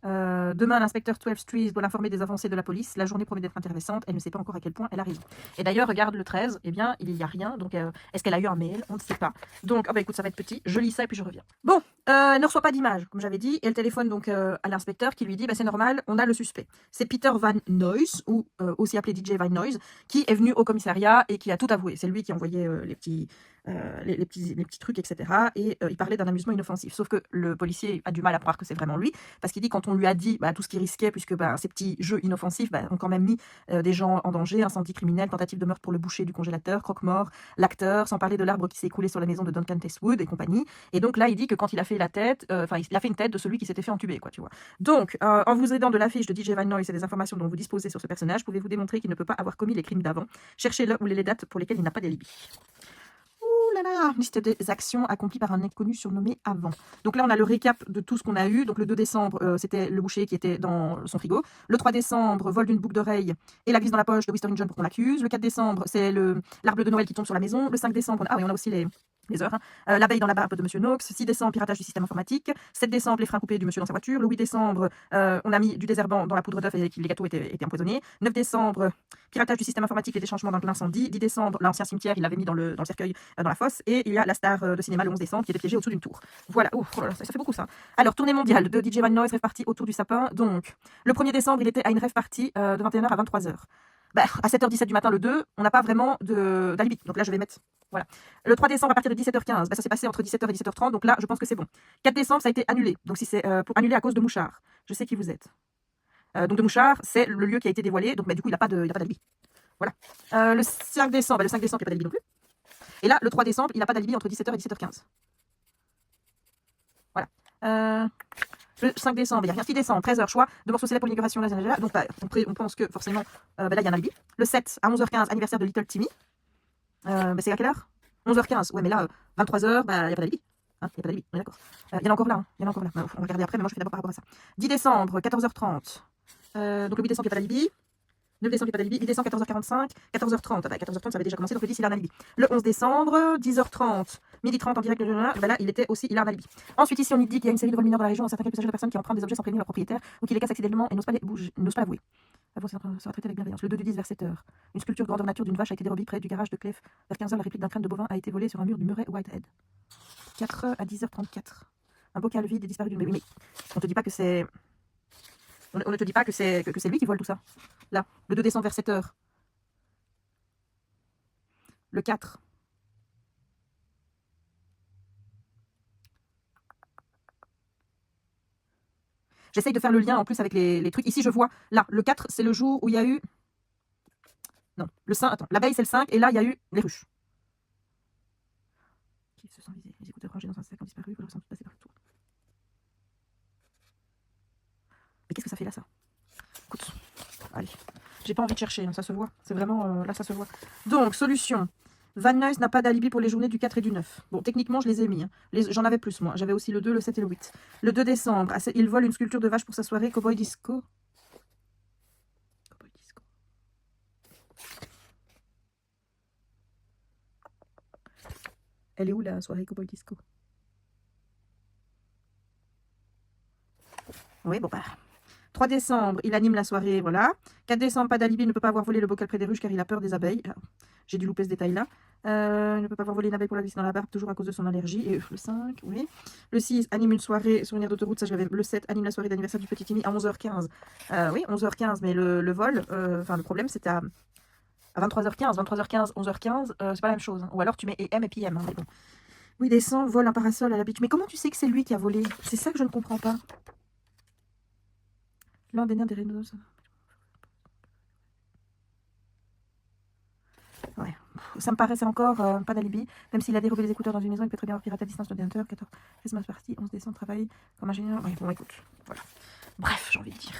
demain, l'inspecteur 12 Street doit l'informer des avancées de la police. La journée promet d'être intéressante. Elle ne sait pas encore à quel point elle a raison. Et d'ailleurs, regarde le 13. Eh bien, il n'y a rien. Donc, est-ce qu'elle a eu un mail? On ne sait pas. Donc, oh bah, écoute, ça va être petit. Je lis ça et puis je reviens. Bon, elle ne reçoit pas d'image, comme j'avais dit. Et elle téléphone donc à l'inspecteur qui lui dit, bah, c'est normal, on a le suspect. C'est Peter Van Noys, ou aussi appelé DJ Van Noys, qui est venu au commissariat et qui a tout avoué. C'est lui qui envoyait les petits trucs, etc. Et il parlait d'un amusement inoffensif. Sauf que le policier a du mal à croire que c'est vraiment lui, parce qu'il dit quand on lui a dit tout ce qu'il risquait, puisque ces petits jeux inoffensifs ont quand même mis des gens en danger, incendie criminel, tentative de meurtre pour le boucher du congélateur, croque-mort, l'acteur, sans parler de l'arbre qui s'est écoulé sur la maison de Duncan Testwood et compagnie. Et donc là, il dit que quand il a fait la tête, il a fait une tête de celui qui s'était fait entuber, quoi, tu vois. Donc, en vous aidant de l'affiche de DJ Van Noys et des informations dont vous disposez sur ce personnage, pouvez-vous démontrer qu'il ne peut pas avoir commis les crimes d'avant. Cherchez-le ou les dates pour lesquelles il n'a pas d'alibi. Liste des actions accomplies par un inconnu surnommé avant. Donc là, on a le récap de tout ce qu'on a eu. Donc le 2 décembre, c'était le boucher qui était dans son frigo. Le 3 décembre, vol d'une boucle d'oreille et la glisse dans la poche de Winston John pour qu'on l'accuse. Le 4 décembre, c'est l'arbre de Noël qui tombe sur la maison. Le 5 décembre, ah oui, on a aussi les heures. Hein. L'abeille dans la barbe de Monsieur Knox. 6 décembre, piratage du système informatique. 7 décembre, les freins coupés du monsieur dans sa voiture. Le 8 décembre, on a mis du désherbant dans la poudre d'œuf et les gâteaux étaient empoisonnés. 9 décembre, piratage du système informatique et déchanchement dans l'incendie. 10 décembre, l'ancien cimetière, il l'avait mis dans le cercueil, dans la fosse. Et il y a la star de cinéma le 11 décembre qui était piégée au-dessous d'une tour. Voilà, oh là là, ça fait beaucoup ça. Alors, tournée mondiale de DJ Van Noys, rêve party autour du sapin. Donc, le 1er décembre, il était à une rêve party de 21h à 23h. À 7h17 du matin, le 2, on n'a pas vraiment d'alibi. Donc là, je vais mettre... Voilà. Le 3 décembre, à partir de 17h15, ça s'est passé entre 17h et 17h30. Donc là, je pense que c'est bon. 4 décembre, ça a été annulé. Donc si c'est pour annuler à cause de Mouchard, je sais qui vous êtes. Donc de Mouchard, c'est le lieu qui a été dévoilé. Donc du coup, il n'a pas d'alibi. Voilà. Le 5 décembre, il n'y a pas d'alibi non plus. Et là, le 3 décembre, il n'a pas d'alibi entre 17h et 17h15. Voilà. Le 5 décembre, il n'y a rien. 6 décembre, 13h, choix de morceaux célèbres pour l'inauguration. Donc, on pense que forcément, là, il y a un alibi. Le 7 à 11h15, anniversaire de Little Timmy. C'est à quelle heure? 11h15. Ouais, mais là, 23h, il n'y a pas d'alibi. Il n'y a pas d'alibi, on est d'accord. Il y en a encore là. Il y en a encore là. On va regarder après, mais moi, je fais d'abord par rapport à ça. 10 décembre, 14h30. Donc, le 8 décembre, il n'y a pas d'alibi. 9 décembre, il n'y a pas d'alibi. 8 décembre, 14h45. 14h30. 14h30, ça avait déjà commencé, donc le 10, il a un alibi. Le 11 décembre, 10h30. 12h30 en direct de là, il était aussi, il a un alibi. Ensuite, ici, on dit qu'il y a une série de vols mineurs dans la région, dans certains cas, de personnes qui empruntent des objets sans prévenir leur propriétaire ou qui les cassent accidentellement et n'osent pas l'avouer. Ça va traiter avec bienveillance. Le 2 du 10 vers 7h. Une sculpture grandeur nature d'une vache a été dérobée près du garage de Clef. Vers 15h, la réplique d'un crâne de bovin a été volée sur un mur du Murray Whitehead. 4h à 10h34. Un bocal vide est disparu d'une... Mais on te dit pas que c'est... On ne te dit pas que c'est lui qui vole tout ça. Là, le 2 décembre vers 7h. Le 4. J'essaye de faire le lien en plus avec les trucs. Ici, je vois, là, le 4, c'est le jour où il y a eu... Non, le 5, attends, l'abeille, c'est le 5, et là, il y a eu les ruches. Qui se sont visés. Les écouteurs rangés dans un sac ont disparu, voilà, sans tout passer par le tour. Mais qu'est-ce que ça fait là, ça? Écoute, allez, j'ai pas envie de chercher, hein, ça se voit. C'est vraiment, là, ça se voit. Donc, solution. Van Nuys n'a pas d'alibi pour les journées du 4 et du 9. Bon, techniquement, je les ai mis. Hein. J'en avais plus, moi. J'avais aussi le 2, le 7 et le 8. Le 2 décembre, il vole une sculpture de vache pour sa soirée Cowboy Disco. Cowboy Disco. Elle est où, la soirée Cowboy Disco? Oui, bon, bah. 3 décembre, il anime la soirée, voilà. 4 décembre, pas d'alibi, il ne peut pas avoir volé le bocal près des ruches car il a peur des abeilles. J'ai dû louper ce détail-là. Il ne peut pas avoir volé une abeille pour la glisser dans la barbe, toujours à cause de son allergie. Et le 5, oui. Le 6, anime une soirée sur une aire d'autoroute, ça je l'avais. Le 7, anime la soirée d'anniversaire du petit Timmy à 11h15. Oui, 11h15, mais le vol, enfin le problème c'était à 23h15. 23h15, 11h15, c'est pas la même chose. Hein. Ou alors tu mets AM et PM. Hein, mais bon. Oui, décembre, vole un parasol à la beach. Mais comment tu sais que c'est lui qui a volé? C'est ça que je ne comprends pas. L'un des nains des rhinos. Ouais, ça me paraissait encore pas d'alibi. Même s'il a dérobé les écouteurs dans une maison, il peut très bien avoir piraté à distance l'ordinateur. 14 Christmas party, 11 décembre, travail comme ingénieur. Oui, bon, écoute, voilà. Bref, j'ai envie de dire.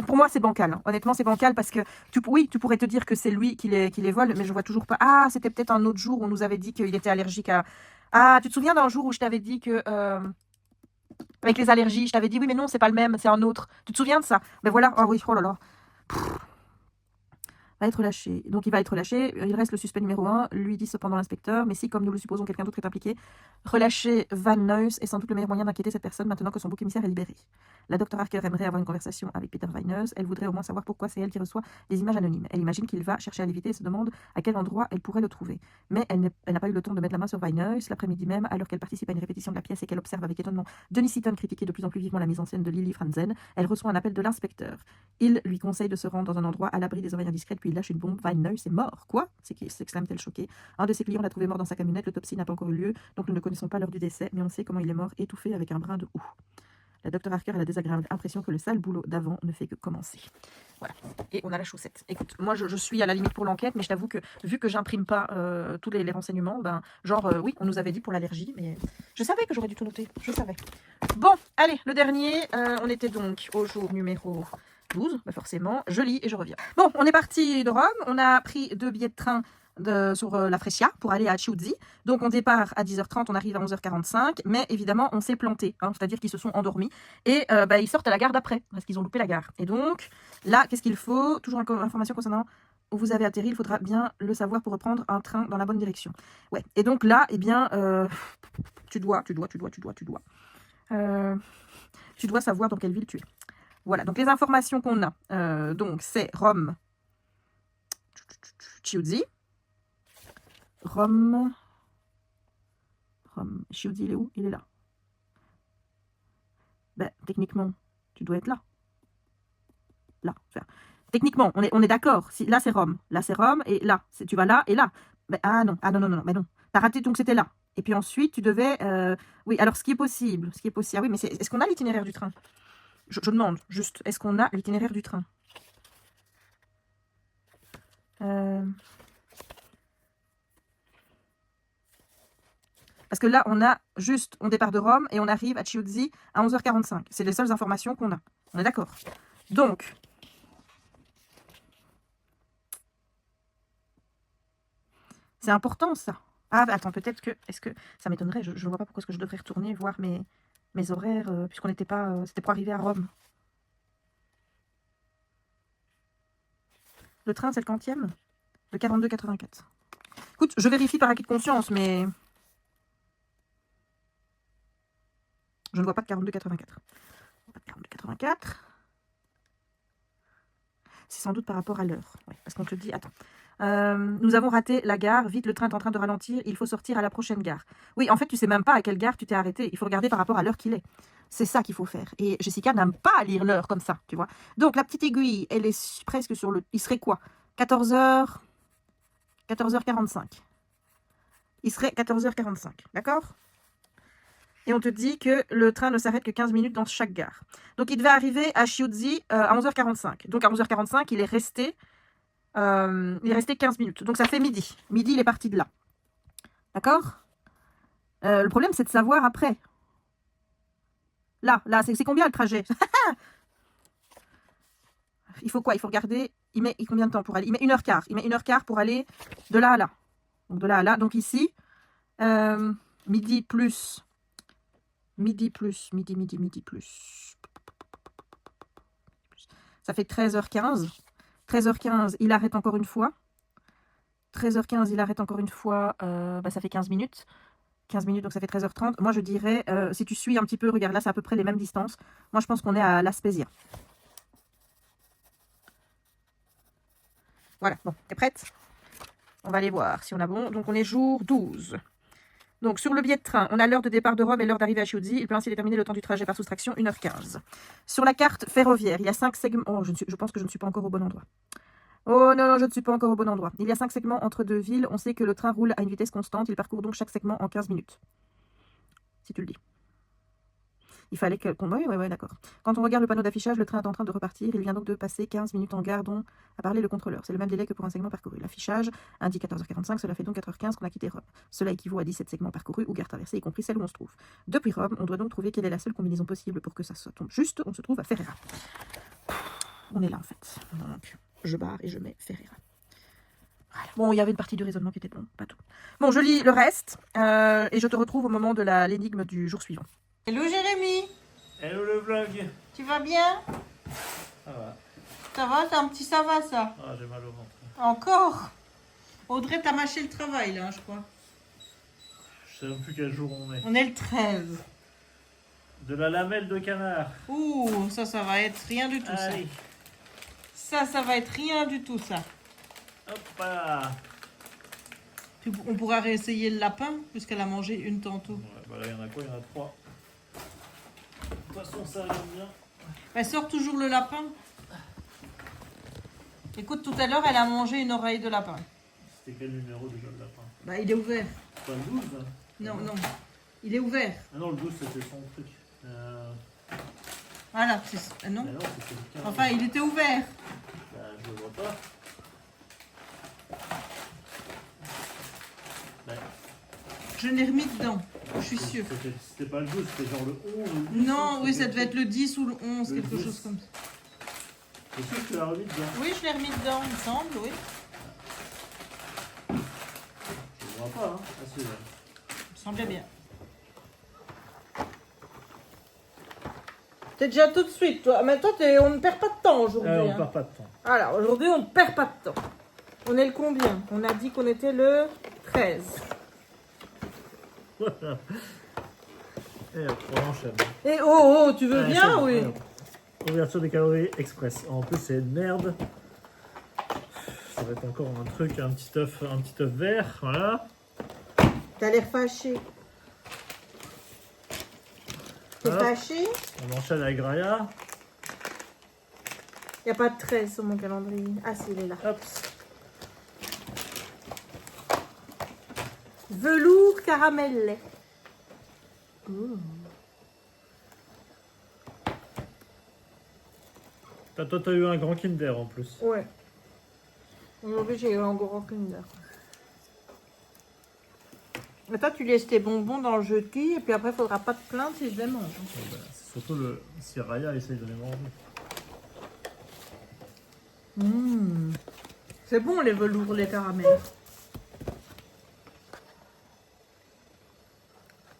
Pour moi, c'est bancal. Hein. Honnêtement, c'est bancal parce que, oui, tu pourrais te dire que c'est lui qui les vole, mais je vois toujours pas. Ah, c'était peut-être un autre jour où on nous avait dit qu'il était allergique à... Ah, tu te souviens d'un jour où je t'avais dit que... avec les allergies, je t'avais dit, oui, mais non, c'est pas le même, c'est un autre. Tu te souviens de ça? Ben voilà, ah oui, oh là là. Va être lâché. Donc il va être lâché, il reste le suspect numéro 1, lui dit cependant l'inspecteur, mais si, comme nous le supposons, quelqu'un d'autre est impliqué, relâcher Van Nuys est sans doute le meilleur moyen d'inquiéter cette personne maintenant que son bouc émissaire est libéré. La Dr Harker aimerait avoir une conversation avec Peter Van Nuys, elle voudrait au moins savoir pourquoi c'est elle qui reçoit des images anonymes. Elle imagine qu'il va chercher à l'éviter et se demande à quel endroit elle pourrait le trouver. Mais elle n'a pas eu le temps de mettre la main sur Van Nuys l'après-midi même, alors qu'elle participe à une répétition de la pièce et qu'elle observe avec étonnement Denis Seaton critiquer de plus en plus vivement la mise en scène de Lily Franzen, elle reçoit un appel de l'inspecteur. Il lui conseille de se rendre dans un endroit à l'abri des oreilles indiscrètes, puis il lâche une bombe. Van Nuys est mort. Quoi? S'exclame-t-elle choquée. Un de ses clients l'a trouvé mort dans sa camionnette. L'autopsie n'a pas encore eu lieu, donc nous ne connaissons pas l'heure du décès, mais on sait comment il est mort, étouffé avec un brin de houx. La Dr Harker a la désagréable impression que le sale boulot d'avant ne fait que commencer. Voilà. Et on a la chaussette. Écoute, moi je suis à la limite pour l'enquête, mais je t'avoue que vu que j'imprime pas tous les renseignements, ben genre oui, on nous avait dit pour l'allergie, mais je savais que j'aurais dû tout noter. Je savais. Bon, allez, le dernier. On était donc au jour numéro 12, bah forcément, je lis et je reviens. Bon, on est parti de Rome, on a pris 2 billets de train sur la Freccia pour aller à Chiusi. Donc on départ à 10h30, on arrive à 11h45, mais évidemment on s'est planté, hein, c'est-à-dire qu'ils se sont endormis et ils sortent à la gare d'après, parce qu'ils ont loupé la gare. Et donc là, qu'est-ce qu'il faut? Toujours une information concernant où vous avez atterri, il faudra bien le savoir pour reprendre un train dans la bonne direction. Ouais, et donc là, eh bien, tu dois savoir dans quelle ville tu es. Voilà, donc les informations qu'on a, donc c'est Rome, Chiusi, Rome, Chiusi, il est où? Il est là. Ben, techniquement, tu dois être là. Là. Enfin, techniquement, on est d'accord. Si, là, c'est Rome. Là, c'est Rome. Et là, tu vas là et là. Ben, non. Mais non. T'as raté, donc c'était là. Et puis ensuite, tu devais... oui, alors ce qui est possible. Ah oui, mais est-ce qu'on a l'itinéraire du train? Je demande juste, est-ce qu'on a l'itinéraire du train? Parce que là, on départ de Rome et on arrive à Chiusi à 11h45. C'est les seules informations qu'on a. On est d'accord? Donc, c'est important ça. Ah, attends, peut-être que... Est-ce que... Ça m'étonnerait, je ne vois pas pourquoi est-ce que je devrais retourner voir mes horaires, puisqu'on n'était pas... C'était pour arriver à Rome. Le train, c'est le quantième? Le 42,84. Écoute, je vérifie par acquis de conscience, mais... Je ne vois pas de 42,84. Pas de 42,84. C'est sans doute par rapport à l'heure. Ouais, parce qu'on te dit, attends. Nous avons raté la gare. Vite, le train est en train de ralentir. Il faut sortir à la prochaine gare. Oui, en fait, tu sais même pas à quelle gare tu t'es arrêté. Il faut regarder par rapport à l'heure qu'il est. C'est ça qu'il faut faire. Et Jessica n'aime pas lire l'heure comme ça, tu vois. Donc, la petite aiguille, elle est presque sur le... Il serait quoi? 14h... 14h45. Il serait 14h45, d'accord? Et on te dit que le train ne s'arrête que 15 minutes dans chaque gare. Donc, il devait arriver à Chiusi à 11h45. Donc, à 11h45, il est resté 15 minutes. Donc, ça fait midi. Midi, il est parti de là. D'accord? Le problème, c'est de savoir après. Là, c'est combien le trajet? Il faut quoi? Il faut regarder. Il met combien de temps pour aller? Il met 1h15. Il met 1h15 pour aller de là à là. Donc, de là à là. Donc, ici, midi plus... Midi plus. Ça fait 13h15. 13h15, il arrête encore une fois. 13h15, il arrête encore une fois. Ça fait 15 minutes. 15 minutes, donc ça fait 13h30. Moi, je dirais, si tu suis un petit peu, regarde là, c'est à peu près les mêmes distances. Moi, je pense qu'on est à l'Aspésia. Voilà, bon, t'es prête? On va aller voir si on a bon. Donc, on est jour 12. Donc, sur le billet de train, on a l'heure de départ de Rome et l'heure d'arrivée à Chiuzzi. Il peut ainsi déterminer le temps du trajet par soustraction, 1h15. Sur la carte ferroviaire, il y a 5 segments. Oh, je pense que je ne suis pas encore au bon endroit. Oh non, non, je ne suis pas encore au bon endroit. Il y a 5 segments entre 2 villes. On sait que le train roule à une vitesse constante. Il parcourt donc chaque segment en 15 minutes. Si tu le dis. Il fallait que... Oui, d'accord. Quand on regarde le panneau d'affichage, le train est en train de repartir. Il vient donc de passer 15 minutes en gare dont a parlé le contrôleur. C'est le même délai que pour un segment parcouru. L'affichage indique 14h45. Cela fait donc 4h15 qu'on a quitté Rome. Cela équivaut à 17 segments parcourus ou gares traversées, y compris celle où on se trouve. Depuis Rome, on doit donc trouver quelle est la seule combinaison possible pour que ça tombe juste. On se trouve à Ferrera. On est là, en fait. Donc, je barre et je mets Ferrera. Voilà. Bon, il y avait une partie du raisonnement qui était bon, pas tout. Bon, je lis le reste et je te retrouve au moment de l'énigme du jour suivant. Hello Jérémy. Hello le vlog. Tu vas bien? Ça va. Ça va, t'as un petit ça va ça? Ah, j'ai mal au ventre. Encore? Audrey, t'as mâché le travail là, je crois. Je sais même plus quel jour on est. On est le 13. De la lamelle de canard. Ouh, ça va être rien du tout Allez. ça. Ça va être rien du tout ça. Hop là. On pourra réessayer le lapin, puisqu'elle a mangé une tantôt. Ouais, bah là, il y en a quoi? Il y en a 3. De toute façon, ça j'aime bien. Elle sort toujours le lapin. Écoute, tout à l'heure, elle a mangé une oreille de lapin. C'était quel numéro déjà le lapin? Bah, il est ouvert. Pas le 12 hein? Non, non. Il est ouvert. Ah non, le 12 c'était son truc. Voilà. Non. Mais non, c'était le 15. Enfin, il était ouvert. Bah, je le vois pas. Bah, Je l'ai remis dedans. Je suis sûre. C'était pas le 12, c'était genre le 11. Non, oui, ça devait être le 10 ou le 11, Le quelque 10. chose comme ça. C'est sûr que tu l'as remis dedans. Oui, je l'ai remis dedans, il me semble, oui. Je le vois pas, hein. Ah, c'est là. Il me semblait bien. T'es déjà tout de suite, toi. Mais toi, on ne perd pas de temps aujourd'hui. On hein. perd pas de temps. Alors, aujourd'hui, on ne perd pas de temps. On est le combien? On a dit qu'on était le 13. Voilà. Et hop, on enchaîne. Et oh, tu veux Allez, bien, c'est bon, oui. allez, hop. Ouverture des calories express. En plus, c'est une merde. Ça va être encore un truc, un petit œuf vert. Voilà. T'as l'air fâché. T'es Hop. fâché? On enchaîne avec Raya. Il n'y a pas de 13 sur mon calendrier. Ah, si, il est là. Hop. Velours caramel lait. Ouh. Toi, t'as eu un grand Kinder en plus. Ouais. Aujourd'hui, j'ai eu un gros Kinder. Mais toi, tu laisses tes bonbons dans le jeu de quilles et puis après, il faudra pas te plaindre si je les mange. Ouais, bah, c'est surtout si Raya essaye de les manger. C'est bon, les velours, les caramels.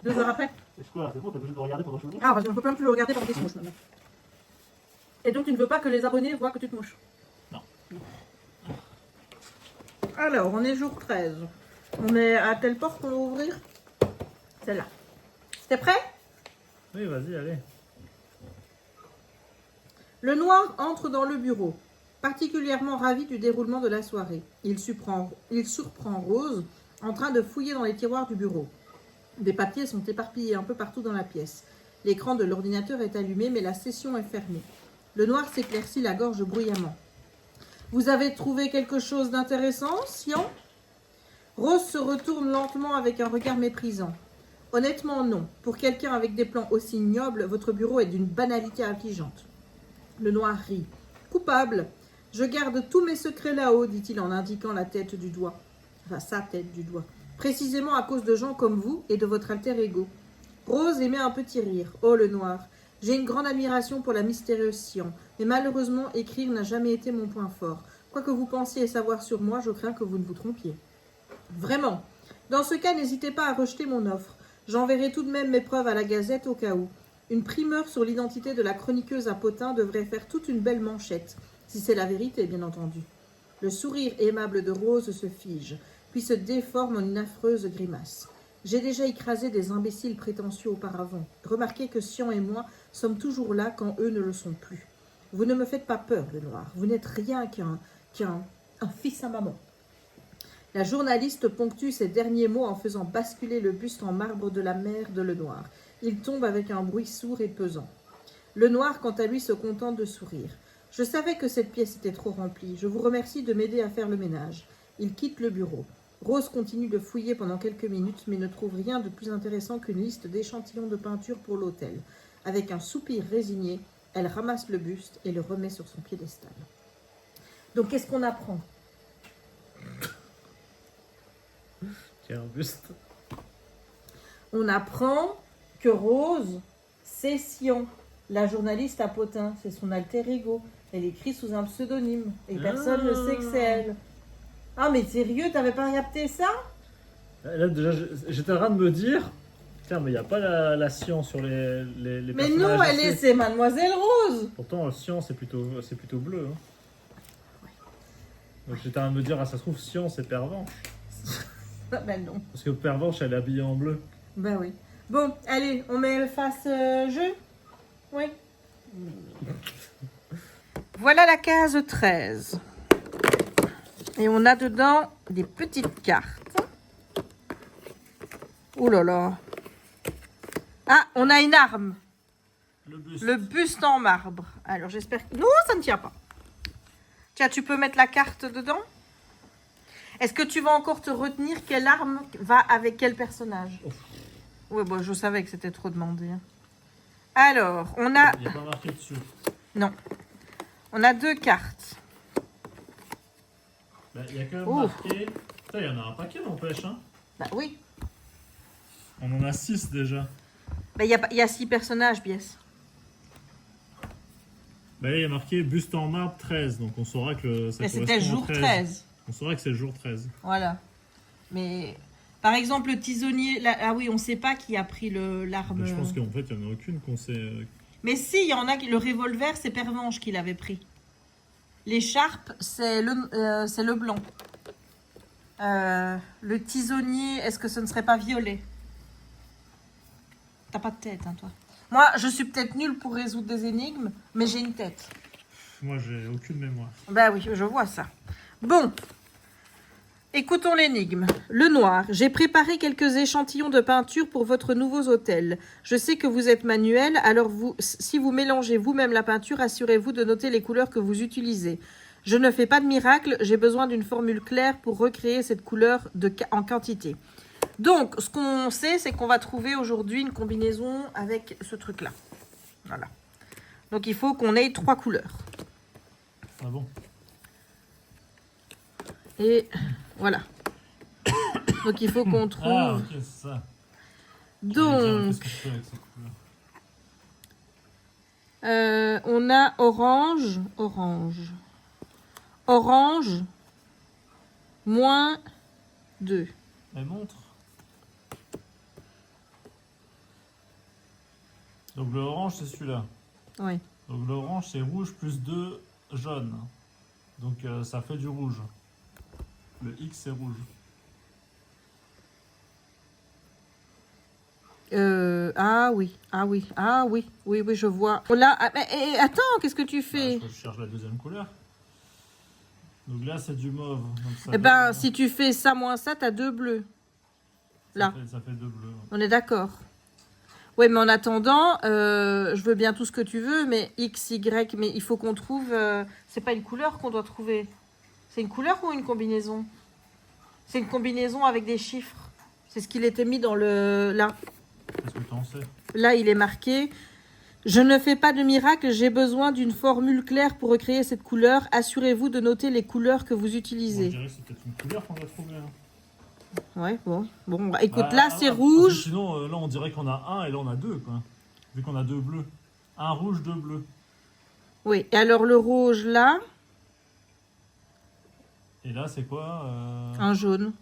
2 heures après. C'est quoi? C'est bon, t'as besoin de regarder pendant que je me Ah, parce qu'on ne peut même plus le regarder pendant qu'il se mouche maintenant. Et donc, tu ne veux pas que les abonnés voient que tu te mouches? Non. Alors, on est jour 13. On est à quelle porte qu'on va ouvrir? Celle-là. T'es prêt? Oui, vas-y, allez. Le noir entre dans le bureau, particulièrement ravi du déroulement de la soirée. Il surprend Rose en train de fouiller dans les tiroirs du bureau. Des papiers sont éparpillés un peu partout dans la pièce. L'écran de l'ordinateur est allumé, mais la session est fermée. Le noir s'éclaircit la gorge bruyamment. « Vous avez trouvé quelque chose d'intéressant, Sian ?» Rose se retourne lentement avec un regard méprisant. « Honnêtement, non. Pour quelqu'un avec des plans aussi ignobles, votre bureau est d'une banalité affligeante. » Le noir rit. « Coupable. Je garde tous mes secrets là-haut, dit-il en indiquant la tête du doigt. Enfin, sa tête du doigt. Précisément à cause de gens comme vous et de votre alter ego. » Rose émet un petit rire. « Oh, le noir. J'ai une grande admiration pour la mystérieuse Sian, mais malheureusement, écrire n'a jamais été mon point fort. Quoi que vous pensiez savoir sur moi, je crains que vous ne vous trompiez. » Vraiment. Dans ce cas, n'hésitez pas à rejeter mon offre. J'enverrai tout de même mes preuves à la Gazette au cas où. Une primeur sur l'identité de la chroniqueuse à Potin devrait faire toute une belle manchette, si c'est la vérité, bien entendu. Le sourire aimable de Rose se fige, puis se déforme en une affreuse grimace. J'ai déjà écrasé des imbéciles prétentieux auparavant. Remarquez que Sian et moi sommes toujours là quand eux ne le sont plus. Vous ne me faites pas peur, le noir. Vous n'êtes rien qu'un fils à maman. La journaliste ponctue ces derniers mots en faisant basculer le buste en marbre de la mère de le noir. Il tombe avec un bruit sourd et pesant. Le noir, quant à lui, se contente de sourire. Je savais que cette pièce était trop remplie. Je vous remercie de m'aider à faire le ménage. Il quitte le bureau. Rose continue de fouiller pendant quelques minutes, mais ne trouve rien de plus intéressant qu'une liste d'échantillons de peinture pour l'hôtel. Avec un soupir résigné, elle ramasse le buste et le remet sur son piédestal. Donc, qu'est-ce qu'on apprend? Qui a un buste. On apprend que Rose, c'est Sian, la journaliste à Potin, c'est son alter ego. Elle écrit sous un pseudonyme et personne ne sait que c'est elle. Ah mais sérieux, t'avais pas capté ça? Là, déjà, j'étais en train de me dire, tiens, mais il n'y a pas la Sian sur les Mais personnages. non, c'est Mademoiselle Rose. Pourtant, le Sian, c'est plutôt bleu. Hein. Donc j'étais en train de me dire, ah, ça se trouve, Sian, c'est Pervenche. Ah, ben non. Parce que Pervenche, elle est habillée en bleu. Ben oui. Bon, allez, on met face jeu? Oui. Voilà la case 13. Et on a dedans des petites cartes. Oh là là. Ah, on a une arme. Le buste en marbre. Alors j'espère que... Non, ça ne tient pas. Tiens, tu peux mettre la carte dedans? Est-ce que tu vas encore te retenir quelle arme va avec quel personnage? Oui, bon, je savais que c'était trop demandé. Alors, on a... Il n'y a pas marqué dessus. Non. On a 2 cartes. Bah, il y a quand même marqué... Putain, il y en a un paquet, n'empêche. Hein. Bah oui. On en a 6 déjà. Bah, il y a 6 personnages, Bies. Bah, là, il y a marqué buste en marbre 13. Donc on saura que ça Mais correspond c'était au jour 13. On saura que c'est le jour 13. Voilà. Mais... Par exemple, le tisonnier... Ah oui, on ne sait pas qui a pris l'arme... Je pense qu'en fait, il n'y en a aucune qu'on sait... Mais si, il y en a... Le revolver, c'est Pervenche qui l'avait pris. L'écharpe, c'est le blanc. Le tisonnier, est-ce que ce ne serait pas violet? T'as pas de tête, hein, toi. Moi, je suis peut-être nulle pour résoudre des énigmes, mais j'ai une tête. Moi, j'ai aucune mémoire. Bah oui, je vois ça. Bon. Écoutons l'énigme. Le noir. J'ai préparé quelques échantillons de peinture pour votre nouveau hôtel. Je sais que vous êtes manuel, alors si vous mélangez vous-même la peinture, assurez-vous de noter les couleurs que vous utilisez. Je ne fais pas de miracle, j'ai besoin d'une formule claire pour recréer cette couleur en quantité. Donc, ce qu'on sait, c'est qu'on va trouver aujourd'hui une combinaison avec ce truc-là. Voilà. Donc, il faut qu'on ait 3 couleurs. Ah bon? Et voilà. Donc, il faut qu'on trouve... Ah, ok, c'est ça. Donc, Qu'est-ce que je fais avec cette couleur? on a orange, moins 2. Elle montre. Donc le orange, c'est celui-là. Oui. Donc le orange, c'est rouge plus 2 jaune. Donc ça fait du rouge. Le X, c'est rouge. Oui, je vois. Oh là, attends, qu'est-ce que tu fais? Je cherche la deuxième couleur. Donc là, c'est du mauve. Donc ça Eh ben, si tu fais ça moins ça, t'as 2 bleus. Là. Ça fait 2 bleus. On est d'accord. Oui, mais en attendant, je veux bien tout ce que tu veux, mais X, Y, mais il faut qu'on trouve... c'est pas une couleur qu'on doit trouver. C'est une couleur ou une combinaison? C'est une combinaison avec des chiffres. C'est ce qu'il était mis dans le... Là. Qu'est-ce que tu en sais? Là, il est marqué « Je ne fais pas de miracle, j'ai besoin d'une formule claire pour recréer cette couleur. Assurez-vous de noter les couleurs que vous utilisez. » Bon, je dirais que c'est peut-être une couleur qu'on doit trouver. Hein. Ouais, bon. Bon, bah, écoute, là, c'est rouge. Sinon, là, on dirait qu'on a 1 et là, on a 2, quoi. Vu qu'on a 2 bleus. 1 rouge, 2 bleus. Oui, et alors le rouge, là, Et là, c'est quoi un jaune.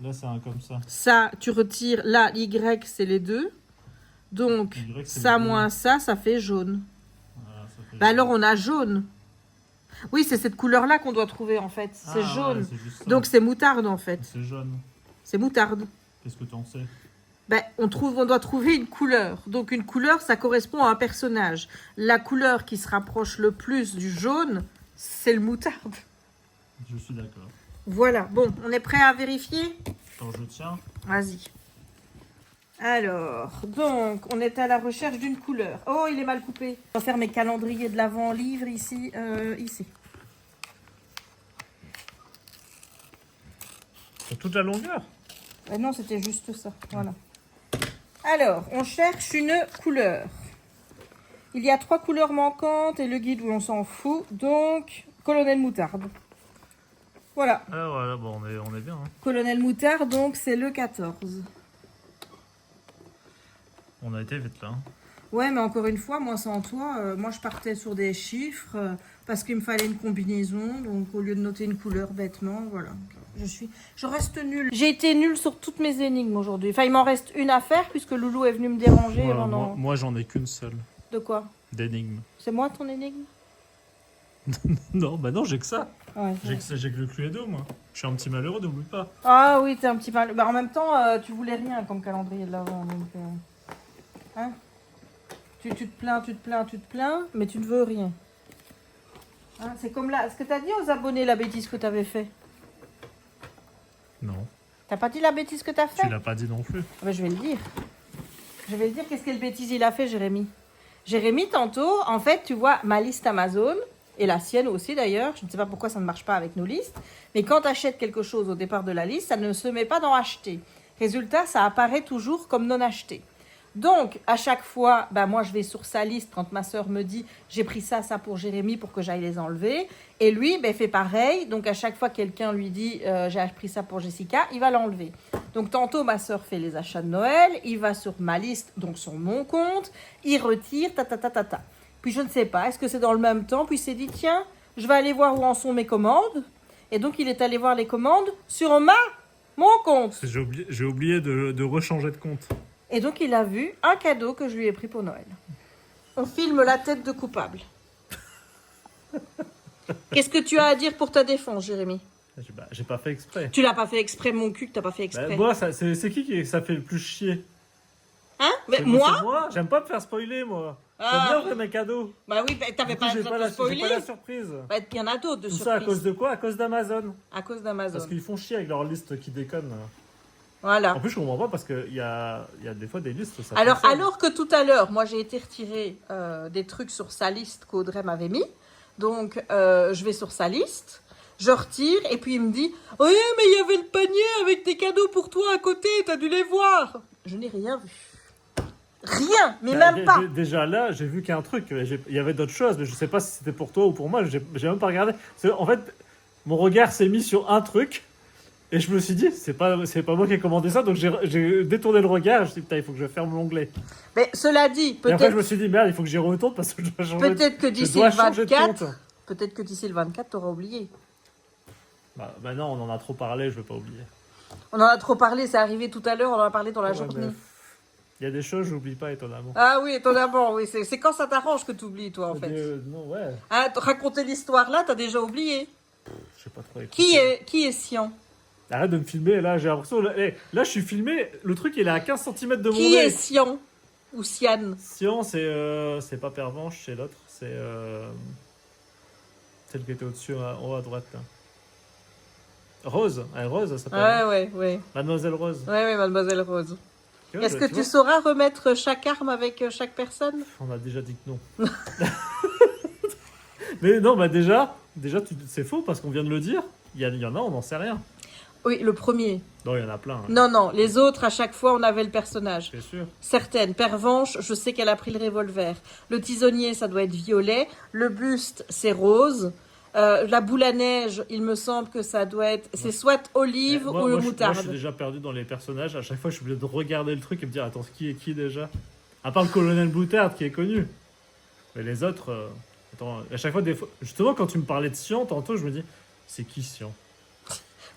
Là, c'est un comme ça. Ça, tu retires, là, Y, c'est les 2. Donc, Y, c'est ça les deux. moins ça fait jaune. Voilà, ça fait Bah jaune. alors, on a jaune. Oui, c'est cette couleur-là qu'on doit trouver, en fait. C'est Ah, jaune. ouais, c'est juste ça. Donc, c'est moutarde, en fait. C'est jaune. C'est moutarde. Qu'est-ce que tu en sais? Ben, on doit trouver une couleur. Donc une couleur, ça correspond à un personnage. La couleur qui se rapproche le plus du jaune, c'est le moutarde. Je suis d'accord. Voilà. Bon, on est prêt à vérifier? Attends, je tiens. Vas-y. Alors, donc, on est à la recherche d'une couleur. Oh, il est mal coupé. Je vais faire mes calendriers de l'Avent livre ici. Ici. Sur toute la longueur? Non, c'était juste ça. Voilà. Alors, on cherche une couleur. Il y a 3 couleurs manquantes et le guide où on s'en fout. Donc, Colonel Moutarde. Voilà. Ah voilà, bon, on est bien. Hein. Colonel Moutarde, donc c'est le 14. On a été vite là. Hein. Ouais, mais encore une fois, moi sans toi, moi je partais sur des chiffres parce qu'il me fallait une combinaison. Donc au lieu de noter une couleur bêtement, voilà. Je reste nulle. J'ai été nulle sur toutes mes énigmes aujourd'hui. Enfin, il m'en reste une à faire puisque Loulou est venu me déranger. Voilà, pendant... moi j'en ai qu'une seule. De quoi? D'énigme. C'est moi ton énigme? Non, bah non, j'ai que ça. Ouais, J'ai que le Cluedo, moi. Je suis un petit malheureux, n'oublie pas. Ah oui, t'es un petit peu... Bah, en même temps, tu voulais rien comme calendrier de l'Avent. Donc, hein? Tu te plains, mais tu ne veux rien. Hein, c'est comme là. Est-ce que t'as dit aux abonnés la bêtise que t'avais fait? Non, T'as pas dit la bêtise que t'as fait? tu l'as pas dit non plus. Ah bah, je vais le dire. Je vais le dire. Qu'est-ce quelle bêtise il a fait, Jérémy? Jérémy, tantôt, en fait, tu vois ma liste Amazon, et la sienne aussi d'ailleurs. Je ne sais pas pourquoi ça ne marche pas avec nos listes. Mais quand tu achètes quelque chose au départ de la liste, ça ne se met pas dans acheter. Résultat, ça apparaît toujours comme non acheté. Donc, à chaque fois, bah, moi, je vais sur sa liste quand ma sœur me dit « j'ai pris ça pour Jérémy pour que j'aille les enlever ». Et lui, bah, fait pareil. Donc, à chaque fois quelqu'un lui dit « j'ai pris ça pour Jessica », il va l'enlever. Donc, tantôt, ma sœur fait les achats de Noël. Il va sur ma liste, donc sur mon compte. Il retire, ta. Puis, je ne sais pas, est-ce que c'est dans le même temps? Puis, il s'est dit « tiens, je vais aller voir où en sont mes commandes ». Et donc, il est allé voir les commandes sur mon compte. J'ai oublié de rechanger de compte. Et donc, il a vu un cadeau que je lui ai pris pour Noël. On filme la tête de coupable. Qu'est-ce que tu as à dire pour ta défense, Jérémy? J'ai pas fait exprès. Tu l'as pas fait exprès, mon cul, que t'as pas fait exprès. Moi, c'est qui ça fait le plus chier? Hein? Mais C'est moi? moi. J'aime pas me faire spoiler, moi. Ah. J'aime bien ouvrir mes cadeaux. Bah oui, bah, t'avais Du coup, pas j'ai besoin de j'ai spoiler. pas la surprise. Bah, il y en a d'autres de Tout ça à cause surprises. de quoi? À cause d'Amazon. À cause d'Amazon. Parce qu'ils font chier avec leur liste qui déconne. Voilà. En plus, je comprends pas parce qu'il y a des fois des listes. Ça Alors fonctionne. que tout à l'heure, moi j'ai été retirer des trucs sur sa liste qu'Audrey m'avait mis. Donc je vais sur sa liste, je retire et puis il me dit « Oui, mais il y avait le panier avec des cadeaux pour toi à côté, t'as dû les voir !» Je n'ai rien vu. Rien, mais même pas. Déjà là, j'ai vu qu'il y a un truc. Il y avait d'autres choses, mais je sais pas si c'était pour toi ou pour moi. J'ai même pas regardé. En fait, mon regard s'est mis sur un truc. Et je me suis dit, c'est pas moi qui ai commandé ça, donc j'ai détourné le regard, je me suis dit, putain, il faut que je ferme l'onglet. Mais cela dit, Et après, je peut-être me suis dit, merde, il faut que j'y retourne parce que je dois changer. peut-être que je d'ici dois le changer de 24, compte. peut-être que d'ici le 24, t'auras oublié. Bah non, on en a trop parlé, je vais pas oublier. On en a trop parlé, c'est arrivé tout à l'heure, on en a parlé dans la Ouais, journée. mais il y a des choses, j'oublie pas étonnamment. Ah oui, étonnamment, oui, c'est quand ça t'arrange que t'oublies, toi, en fait. Non, ouais, Hein, raconter l'histoire là, t'as déjà oublié. je sais pas trop. écouté. Qui est Sian? Arrête de me filmer, là, j'ai l'impression. Là, je suis filmé, le truc, il est à 15 cm de mon Qui nez. est Sian? Ou Sian? Sion, c'est pas Pervenche, c'est l'autre, c'est celle qui était au-dessus, en haut à droite, là. Rose, Rose, ça s'appelle. Ouais. Mademoiselle Rose. Ouais, Mademoiselle Rose. Tu vois, Est-ce que tu vois, sauras remettre chaque arme avec chaque personne? On a déjà dit que non. Mais non, bah déjà c'est faux parce qu'on vient de le dire. Il y en a, on n'en sait rien. Oui, le premier. Non, il y en a plein. Hein. Non, les autres, à chaque fois, on avait le personnage. C'est sûr. Certaines. Pervenche, je sais qu'elle a pris le revolver. Le tisonnier, ça doit être violet. Le buste, c'est rose. La boule à neige, il me semble que ça doit être... C'est soit olive Moi, ou le moi, moutarde. je suis déjà perdu dans les personnages. À chaque fois, je suis obligé de regarder le truc et me dire, attends, qui est qui déjà? À part le colonel Moutarde qui est connu. Mais les autres... Attends, à chaque fois, justement, quand tu me parlais de Sion, tantôt, je me dis, c'est qui Sion?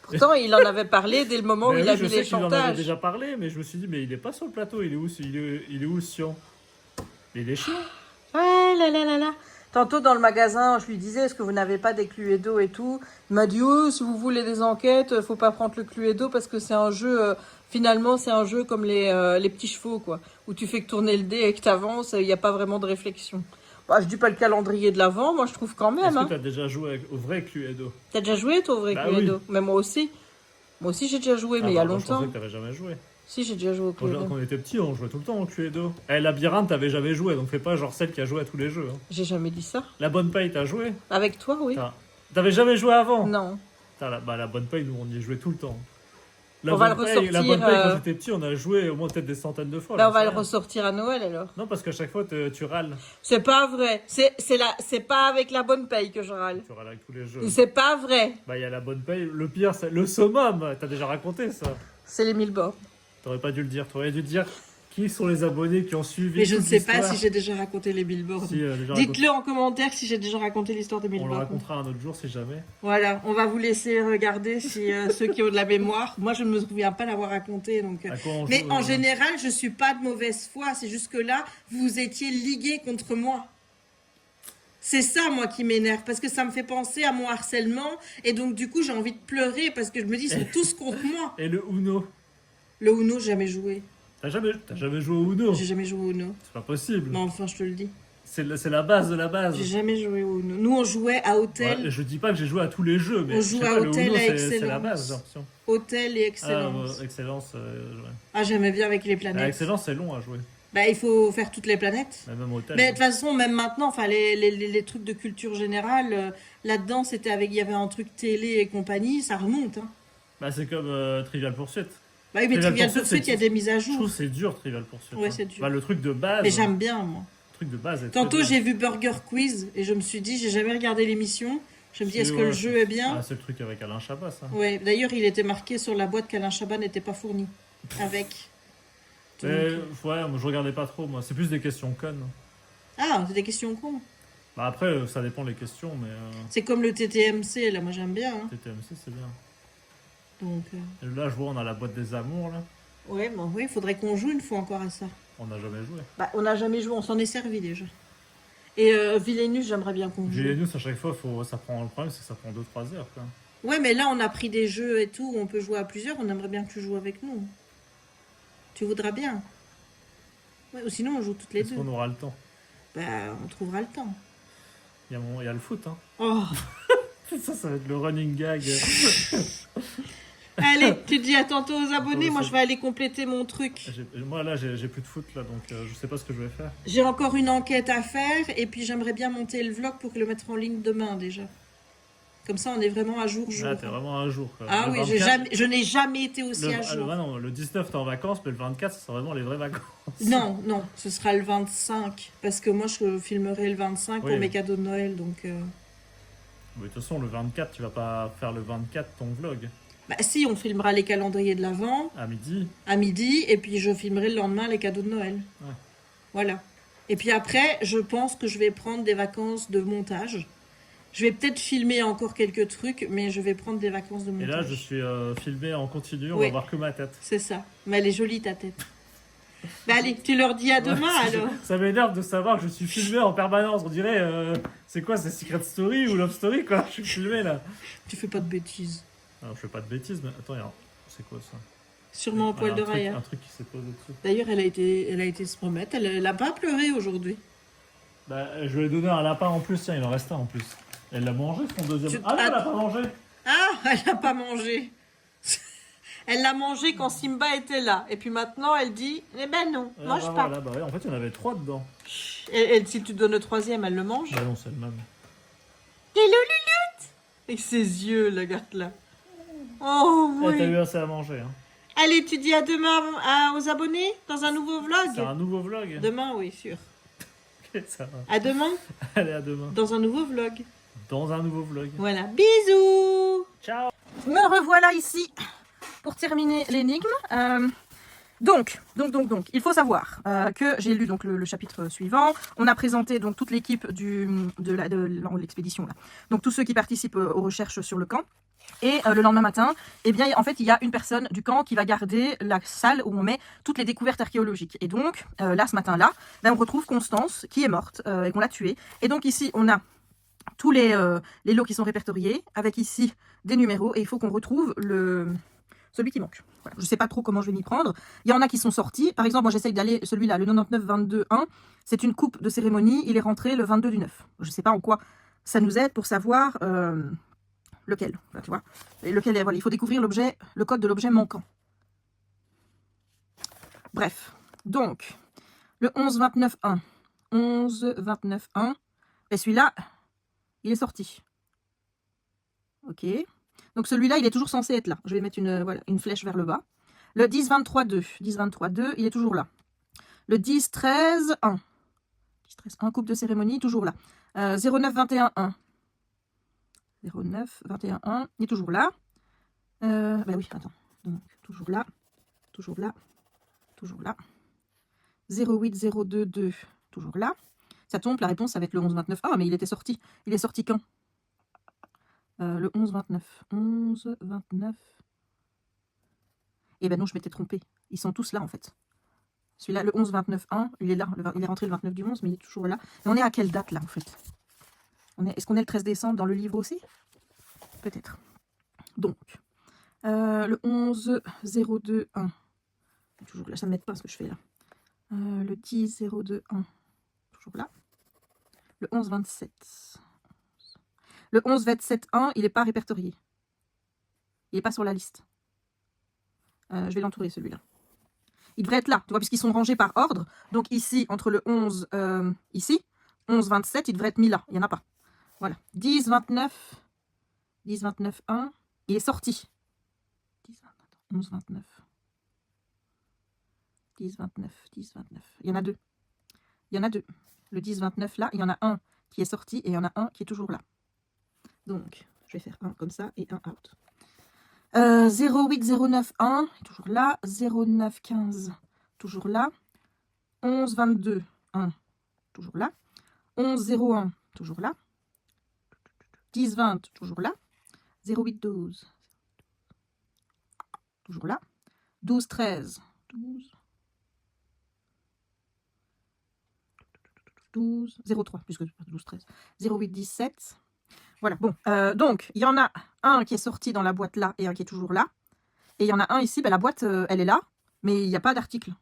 Pourtant, il en avait parlé dès le moment où Mais il oui, a je vu sais les qu'il en avait chantages. déjà parlé, mais je me suis dit, mais il est pas sur le plateau, il est où Sion? Mais il est chiant. Ouais, là. Tantôt dans le magasin, je lui disais, est-ce que vous n'avez pas des Cluedo et tout? Il m'a dit, oh, si vous voulez des enquêtes, faut pas prendre le Cluedo parce que c'est un jeu, finalement, c'est un jeu comme les petits chevaux, quoi. Où tu fais que tourner le dé et que t'avances, il n'y a pas vraiment de réflexion. Bah, je dis pas le calendrier de l'Avent, moi je trouve quand même. Est-ce Hein. que tu as déjà joué au vrai Cluedo? T'as déjà joué toi au vrai Bah Cluedo? oui. Mais moi aussi. Moi aussi j'ai déjà joué, mais Ah il y a bah, moi, je pensais longtemps. que t'avais jamais joué. Si, j'ai déjà joué au Cluedo. Quand on était petits, on jouait tout le temps au Cluedo. Eh, Labyrinthe, t'avais jamais joué, donc fais pas genre celle qui a joué à tous les jeux. Hein. J'ai jamais dit ça. La bonne paye, t'as joué? Avec toi, oui. T'avais jamais joué avant? Non. La bonne paye, nous, on y jouait tout le temps. On va le La ressortir, bonne paye, quand j'étais petit, on a joué au moins peut-être des centaines de fois. Bah, j'en on va sais le rien. ressortir à Noël alors. Non, parce qu'à chaque fois, tu râles. C'est pas vrai. C'est pas avec la bonne paye que je râle. Tu râles avec tous les jeux. C'est pas vrai. Bah, il y a la bonne paye. Le pire, c'est le summum. T'as déjà raconté ça. C'est les 1000 bords. T'aurais pas dû le dire. T'aurais dû dire qui sont les abonnés qui ont suivi. Mais je ne toute sais pas l'histoire. si j'ai déjà raconté les billboards. Si, déjà Dites-le en commentaire si j'ai déjà raconté l'histoire des On le billboards. racontera un autre jour si jamais. Voilà, on va vous laisser regarder si ceux qui ont de la mémoire. Moi, je ne me souviens pas l'avoir raconté. Donc... À quoi on Mais joue, en général, je suis pas de mauvaise foi. C'est juste que là, vous étiez ligués contre moi. C'est ça, moi, qui m'énerve. Parce que ça me fait penser à mon harcèlement. Et donc, du coup, j'ai envie de pleurer parce que je me dis, ils sont tous contre moi. Et le Uno. Le Uno, j'ai jamais joué. T'as jamais joué au Uno? J'ai jamais joué au Uno. C'est pas possible. Mais enfin, je te le dis. C'est la base de la base. J'ai jamais joué au Uno. Nous, on jouait à Hôtel. Ouais, je dis pas que j'ai joué à tous les jeux, mais On je sais joue pas, à le Hôtel Uno, à c'est la Excellence. base, j'ai l'impression. Hôtel et Excellence. Excellence, ouais. Ah, j'aimais bien avec les planètes. Excellence, c'est long à jouer. Bah, il faut faire toutes les planètes. Même Hôtel. Mais de toute façon, même maintenant, enfin, les trucs de culture générale, là-dedans, c'était avec, il y avait un truc télé et compagnie, ça remonte. Hein. Bah, c'est comme Trivial Pursuit. Bah oui, mais Trivial Trivial Pursuit, Pursuit, il y a des mises à Je trouve jour. que c'est dur, Trivial Pursuit. Ouais, hein. c'est dur. Bah, le truc de base. Mais j'aime bien, moi. Le truc de base est Tantôt, très bien. j'ai vu Burger Quiz et je me suis dit, j'ai jamais regardé l'émission. Je me dis, C'est- est-ce que ouais, le jeu est bien? Ah, c'est le truc avec Alain Chabat, ça. Ouais, d'ailleurs, il était marqué sur la boîte qu'Alain Chabat n'était pas fourni. Avec. Donc, Mais, ouais, moi, je regardais pas trop, moi. C'est plus des questions connes. Ah, c'est des questions cons. Bah, après, ça dépend les questions, mais C'est comme le TTMC, là, moi j'aime bien. Hein. TTMC, c'est bien. Donc, Et là, je vois, on a la boîte des amours, là. ouais, bon, oui, il faudrait qu'on joue une fois encore à ça. On n'a jamais joué. Bah, on n'a jamais joué, on s'en est servi déjà. Et Villeneuve, j'aimerais bien qu'on joue. Villeneuve, à chaque fois, ça prend le problème, c'est que ça prend 2-3 heures, quoi. Ouais, mais là, on a pris des jeux et tout, on peut jouer à plusieurs, on aimerait bien que tu joues avec nous. Tu voudras bien. Ouais, ou sinon, on joue toutes les Est-ce deux. qu'on aura le temps? Bah, on trouvera le temps. Il y a le foot, hein. Oh. Ça va être le running gag. Allez, tu dis à tantôt aux abonnés, Attends, moi c'est- je vais aller compléter mon truc. Moi, là, j'ai plus de foot, là, donc je sais pas ce que je vais faire. J'ai encore une enquête à faire et puis j'aimerais bien monter le vlog pour le mettre en ligne demain déjà. Comme ça, on est vraiment à jour. Là, t'es vraiment à jour, quoi. Ah Le oui, 24, je n'ai jamais été aussi à ouais, jour. non, le 19, t'es en vacances, mais le 24, ça sera vraiment les vraies vacances. Non, non, ce sera le 25. Parce que moi, je filmerai le 25 Oui. pour mes cadeaux de Noël. Donc, Mais de toute façon, le 24, tu vas pas faire le 24 ton vlog. bah, si, on filmera les calendriers de l'Avent À midi. à midi. Et puis, je filmerai le lendemain les cadeaux de Noël. Ouais. Voilà. Et puis après, je pense que je vais prendre des vacances de montage. Je vais peut-être filmer encore quelques trucs, mais je vais prendre des vacances de Et montage. là, je suis filmé en continu, on Oui. va voir que ma tête. C'est ça. Mais elle est jolie, ta tête. Bah allez, tu leur dis à demain, alors. Ça m'énerve de savoir que je suis filmé en permanence. On dirait, c'est quoi, c'est Secret Story ou Love Story, quoi? Je suis filmé, là. Tu fais pas de bêtises. Alors, je fais pas de bêtises, mais attends, regarde. C'est quoi ça? Sûrement un poil de rail. Un truc qui s'est posé dessus. D'ailleurs, elle a été se remettre. Elle a pas pleuré aujourd'hui. Bah, je lui ai donné un lapin en plus, tiens, il en reste un en plus. Elle l'a mangé, son deuxième. Ah non, elle l'a pas mangé! Ah, elle n'a pas mangé. Elle l'a mangé quand Simba était là. Et puis maintenant, elle dit, eh ben non, mange pas. Voilà, bah ouais, en fait, il y en avait 3 dedans. Et si tu donnes le troisième, elle le mange. Bah non, c'est le même. Hello, Lulutte! Et ses yeux, la gâte là. Oh, Eh, t'as oui. eu assez à manger, hein. Allez, tu dis à demain aux abonnés dans un nouveau vlog. C'est un nouveau vlog. Demain, oui, sûr. Ok, ça va. À demain Allez, à demain. dans un nouveau vlog. Dans un nouveau vlog. Voilà, bisous. Ciao! Me revoilà ici pour terminer l'énigme. Donc, il faut savoir que j'ai lu donc le chapitre suivant. On a présenté donc toute l'équipe de l'expédition là. Donc tous ceux qui participent aux recherches sur le camp. Et le lendemain matin, eh bien, en fait, il y a une personne du camp qui va garder la salle où on met toutes les découvertes archéologiques. Et donc, là, ce matin-là, on retrouve Constance qui est morte et qu'on l'a tuée. Et donc ici, on a tous les lots qui sont répertoriés, avec ici des numéros. Et il faut qu'on retrouve celui qui manque. Voilà. Je ne sais pas trop comment je vais m'y prendre. Il y en a qui sont sortis. Par exemple, moi, j'essaye d'aller celui-là, le 99-22-1. C'est une coupe de cérémonie. Il est rentré le 22 du 9. Je ne sais pas en quoi ça nous aide pour savoir... lequel, enfin, tu vois, et lequel est, voilà, il faut découvrir l'objet, le code de l'objet manquant. Bref, donc, le 11-29-1, 11-29-1, et celui-là, il est sorti. Ok, donc celui-là, il est toujours censé être là. Je vais mettre une flèche vers le bas. Le 10-23-2, 10-23-2, il est toujours là. Le 10-13-1, 10-13-1, coupe de cérémonie, toujours là. 09-21-1. 09, 21, 1, il est toujours là. Ben oui, attends. Donc, toujours là, toujours là, toujours là. 08, 02, 2, toujours là. Ça tombe, la réponse, ça va être le 11, 29. Ah, mais il était sorti. Il est sorti quand le 11, 29. 11, 29. Eh ben non, je m'étais trompée. Ils sont tous là, en fait. Celui-là, le 11, 29, 1, il est là. Il est rentré le 29 du 11, mais il est toujours là. Et on est à quelle date, là, en fait? Est-ce qu'on est le 13 décembre dans le livre aussi? Peut-être. Donc, le 11, 02, 1. Toujours là, ça ne m'aide pas ce que je fais là. Le 10, 02, 1. Toujours là. Le 11, 27. Le 11, 27, 1, il n'est pas répertorié. Il n'est pas sur la liste. Je vais l'entourer celui-là. Il devrait être là, tu vois, puisqu'ils sont rangés par ordre. Donc ici, entre le 11, ici, 11, 27, il devrait être mis là. Il n'y en a pas. Voilà. 10, 29. 10, 29, 1. Il est sorti. 10, 11, 29. 10, 29, 10, 29. Il y en a deux. Il y en a deux. Le 10, 29 là, il y en a un qui est sorti et il y en a un qui est toujours là. Donc, je vais faire un comme ça et un out. 08, 09, 1, toujours là. 09, 15, toujours là. 11, 22, 1, toujours là. 11, 01, toujours là. 10, 20, toujours là. 08, 12, toujours là. 12, 13, 12. 12, 03, puisque 12, 13. 08, 17. Voilà, bon. Donc, il y en a un qui est sorti dans la boîte là et un qui est toujours là. Et il y en a un ici, ben, la boîte, elle est là, mais il n'y a pas d'article.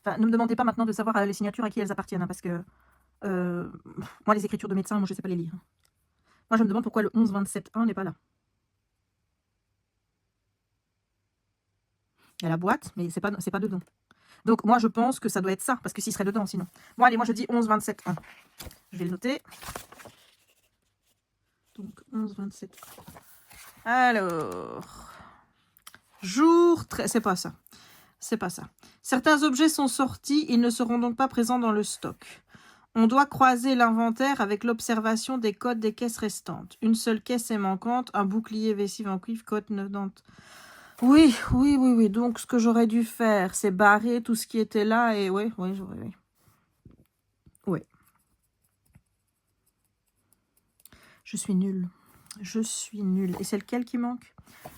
Enfin, ne me demandez pas maintenant de savoir les signatures à qui elles appartiennent, hein, parce que moi, les écritures de médecin, moi, je ne sais pas les lire. Moi, je me demande pourquoi le 11, 27, 1 n'est pas là. Il y a la boîte, mais c'est pas dedans. Donc, moi, je pense que ça doit être ça, parce que s'il serait dedans, sinon. Bon, allez, moi, je dis 11, 27, 1. Je vais le noter. Donc, 11, 27, 1. Alors, jour 13, c'est pas ça. C'est pas ça. Certains objets sont sortis, ils ne seront donc pas présents dans le stock. On doit croiser l'inventaire avec l'observation des codes des caisses restantes. Une seule caisse est manquante, un bouclier vessive en cuivre, code 90. Oui. Donc, ce que j'aurais dû faire, c'est barrer tout ce qui était là et oui. Je suis nulle. Et c'est lequel qui manque?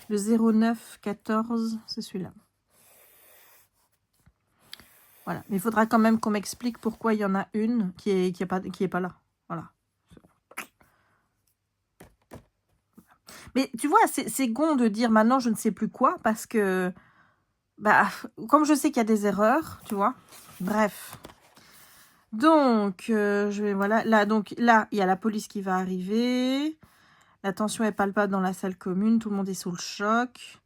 Le 09, 14, c'est celui-là. Voilà, mais il faudra quand même qu'on m'explique pourquoi il y en a une qui est pas là. Voilà. Mais tu vois, c'est con de dire maintenant je ne sais plus quoi parce que, bah, comme je sais qu'il y a des erreurs, tu vois. Bref. Donc, voilà. Là, il y a la police qui va arriver. La tension est palpable dans la salle commune. Tout le monde est sous le choc.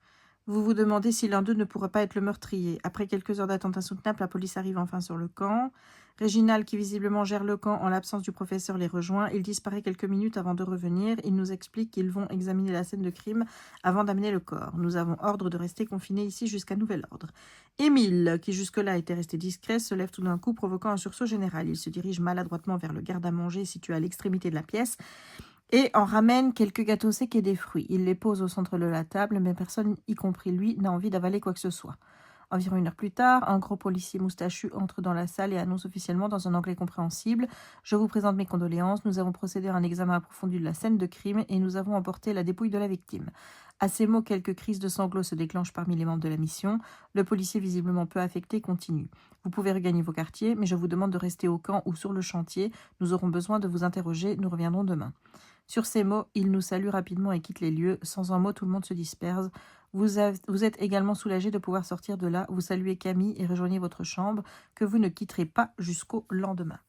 Vous vous demandez si l'un d'eux ne pourrait pas être le meurtrier. Après quelques heures d'attente insoutenable, la police arrive enfin sur le camp. Réginald, qui visiblement gère le camp en l'absence du professeur, les rejoint. Il disparaît quelques minutes avant de revenir. Il nous explique qu'ils vont examiner la scène de crime avant d'amener le corps. Nous avons ordre de rester confinés ici jusqu'à nouvel ordre. Émile, qui jusque-là était resté discret, se lève tout d'un coup, provoquant un sursaut général. Il se dirige maladroitement vers le garde-à-manger situé à l'extrémité de la pièce. et en ramène quelques gâteaux secs et des fruits. Il les pose au centre de la table, mais personne, y compris lui, n'a envie d'avaler quoi que ce soit. Environ 1 heure plus tard, un gros policier moustachu entre dans la salle et annonce officiellement dans un anglais compréhensible « Je vous présente mes condoléances, nous avons procédé à un examen approfondi de la scène de crime et nous avons emporté la dépouille de la victime. » À ces mots, quelques crises de sanglots se déclenchent parmi les membres de la mission. Le policier, visiblement peu affecté, continue. « Vous pouvez regagner vos quartiers, mais je vous demande de rester au camp ou sur le chantier. Nous aurons besoin de vous interroger, nous reviendrons demain. » Sur ces mots, il nous salue rapidement et quitte les lieux. Sans un mot, tout le monde se disperse. Vous êtes également soulagé de pouvoir sortir de là. Vous saluez Camille et rejoignez votre chambre que vous ne quitterez pas jusqu'au lendemain.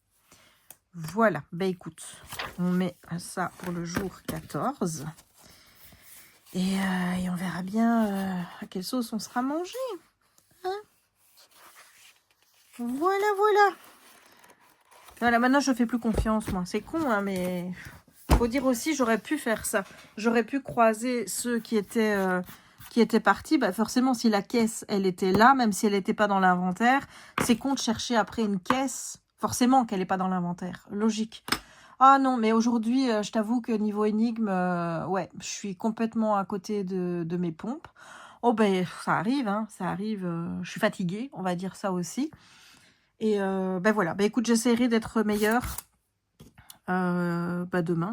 Voilà. Ben écoute, on met ça pour le jour 14. Et on verra bien à quelle sauce on sera mangé. Hein, voilà, voilà. Voilà, maintenant je fais plus confiance, moi. C'est con, hein, mais... Faut dire aussi, j'aurais pu faire ça. J'aurais pu croiser ceux qui étaient partis. Bah forcément, si la caisse, elle était là, même si elle n'était pas dans l'inventaire, c'est con de chercher après une caisse. Forcément qu'elle n'est pas dans l'inventaire. Logique. Ah non, mais aujourd'hui, je t'avoue que niveau énigme, ouais, je suis complètement à côté de mes pompes. Oh ben, ça arrive, hein, ça arrive. Je suis fatiguée, on va dire ça aussi. Et ben voilà, ben écoute, j'essaierai d'être meilleure. Demain.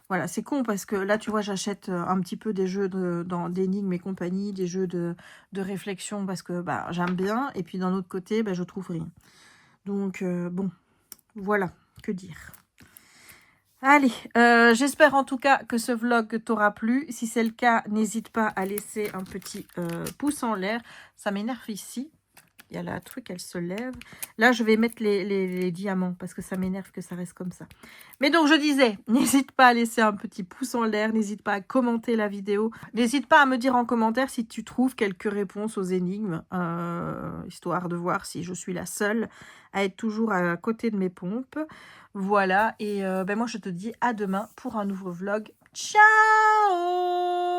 Voilà, c'est con parce que là, tu vois, j'achète un petit peu des jeux d'énigmes et compagnie, des jeux de réflexion parce que bah, j'aime bien. Et puis d'un autre côté, bah, je trouve rien. Donc, bon, voilà, que dire. Allez, j'espère en tout cas que ce vlog t'aura plu. Si c'est le cas, n'hésite pas à laisser un petit pouce en l'air. Ça m'énerve ici. Il y a la truc, elle se lève. Là, je vais mettre les diamants parce que ça m'énerve que ça reste comme ça. Mais donc, je disais, n'hésite pas à laisser un petit pouce en l'air. N'hésite pas à commenter la vidéo. N'hésite pas à me dire en commentaire si tu trouves quelques réponses aux énigmes. Histoire de voir si je suis la seule à être toujours à côté de mes pompes. Voilà. Et moi, je te dis à demain pour un nouveau vlog. Ciao!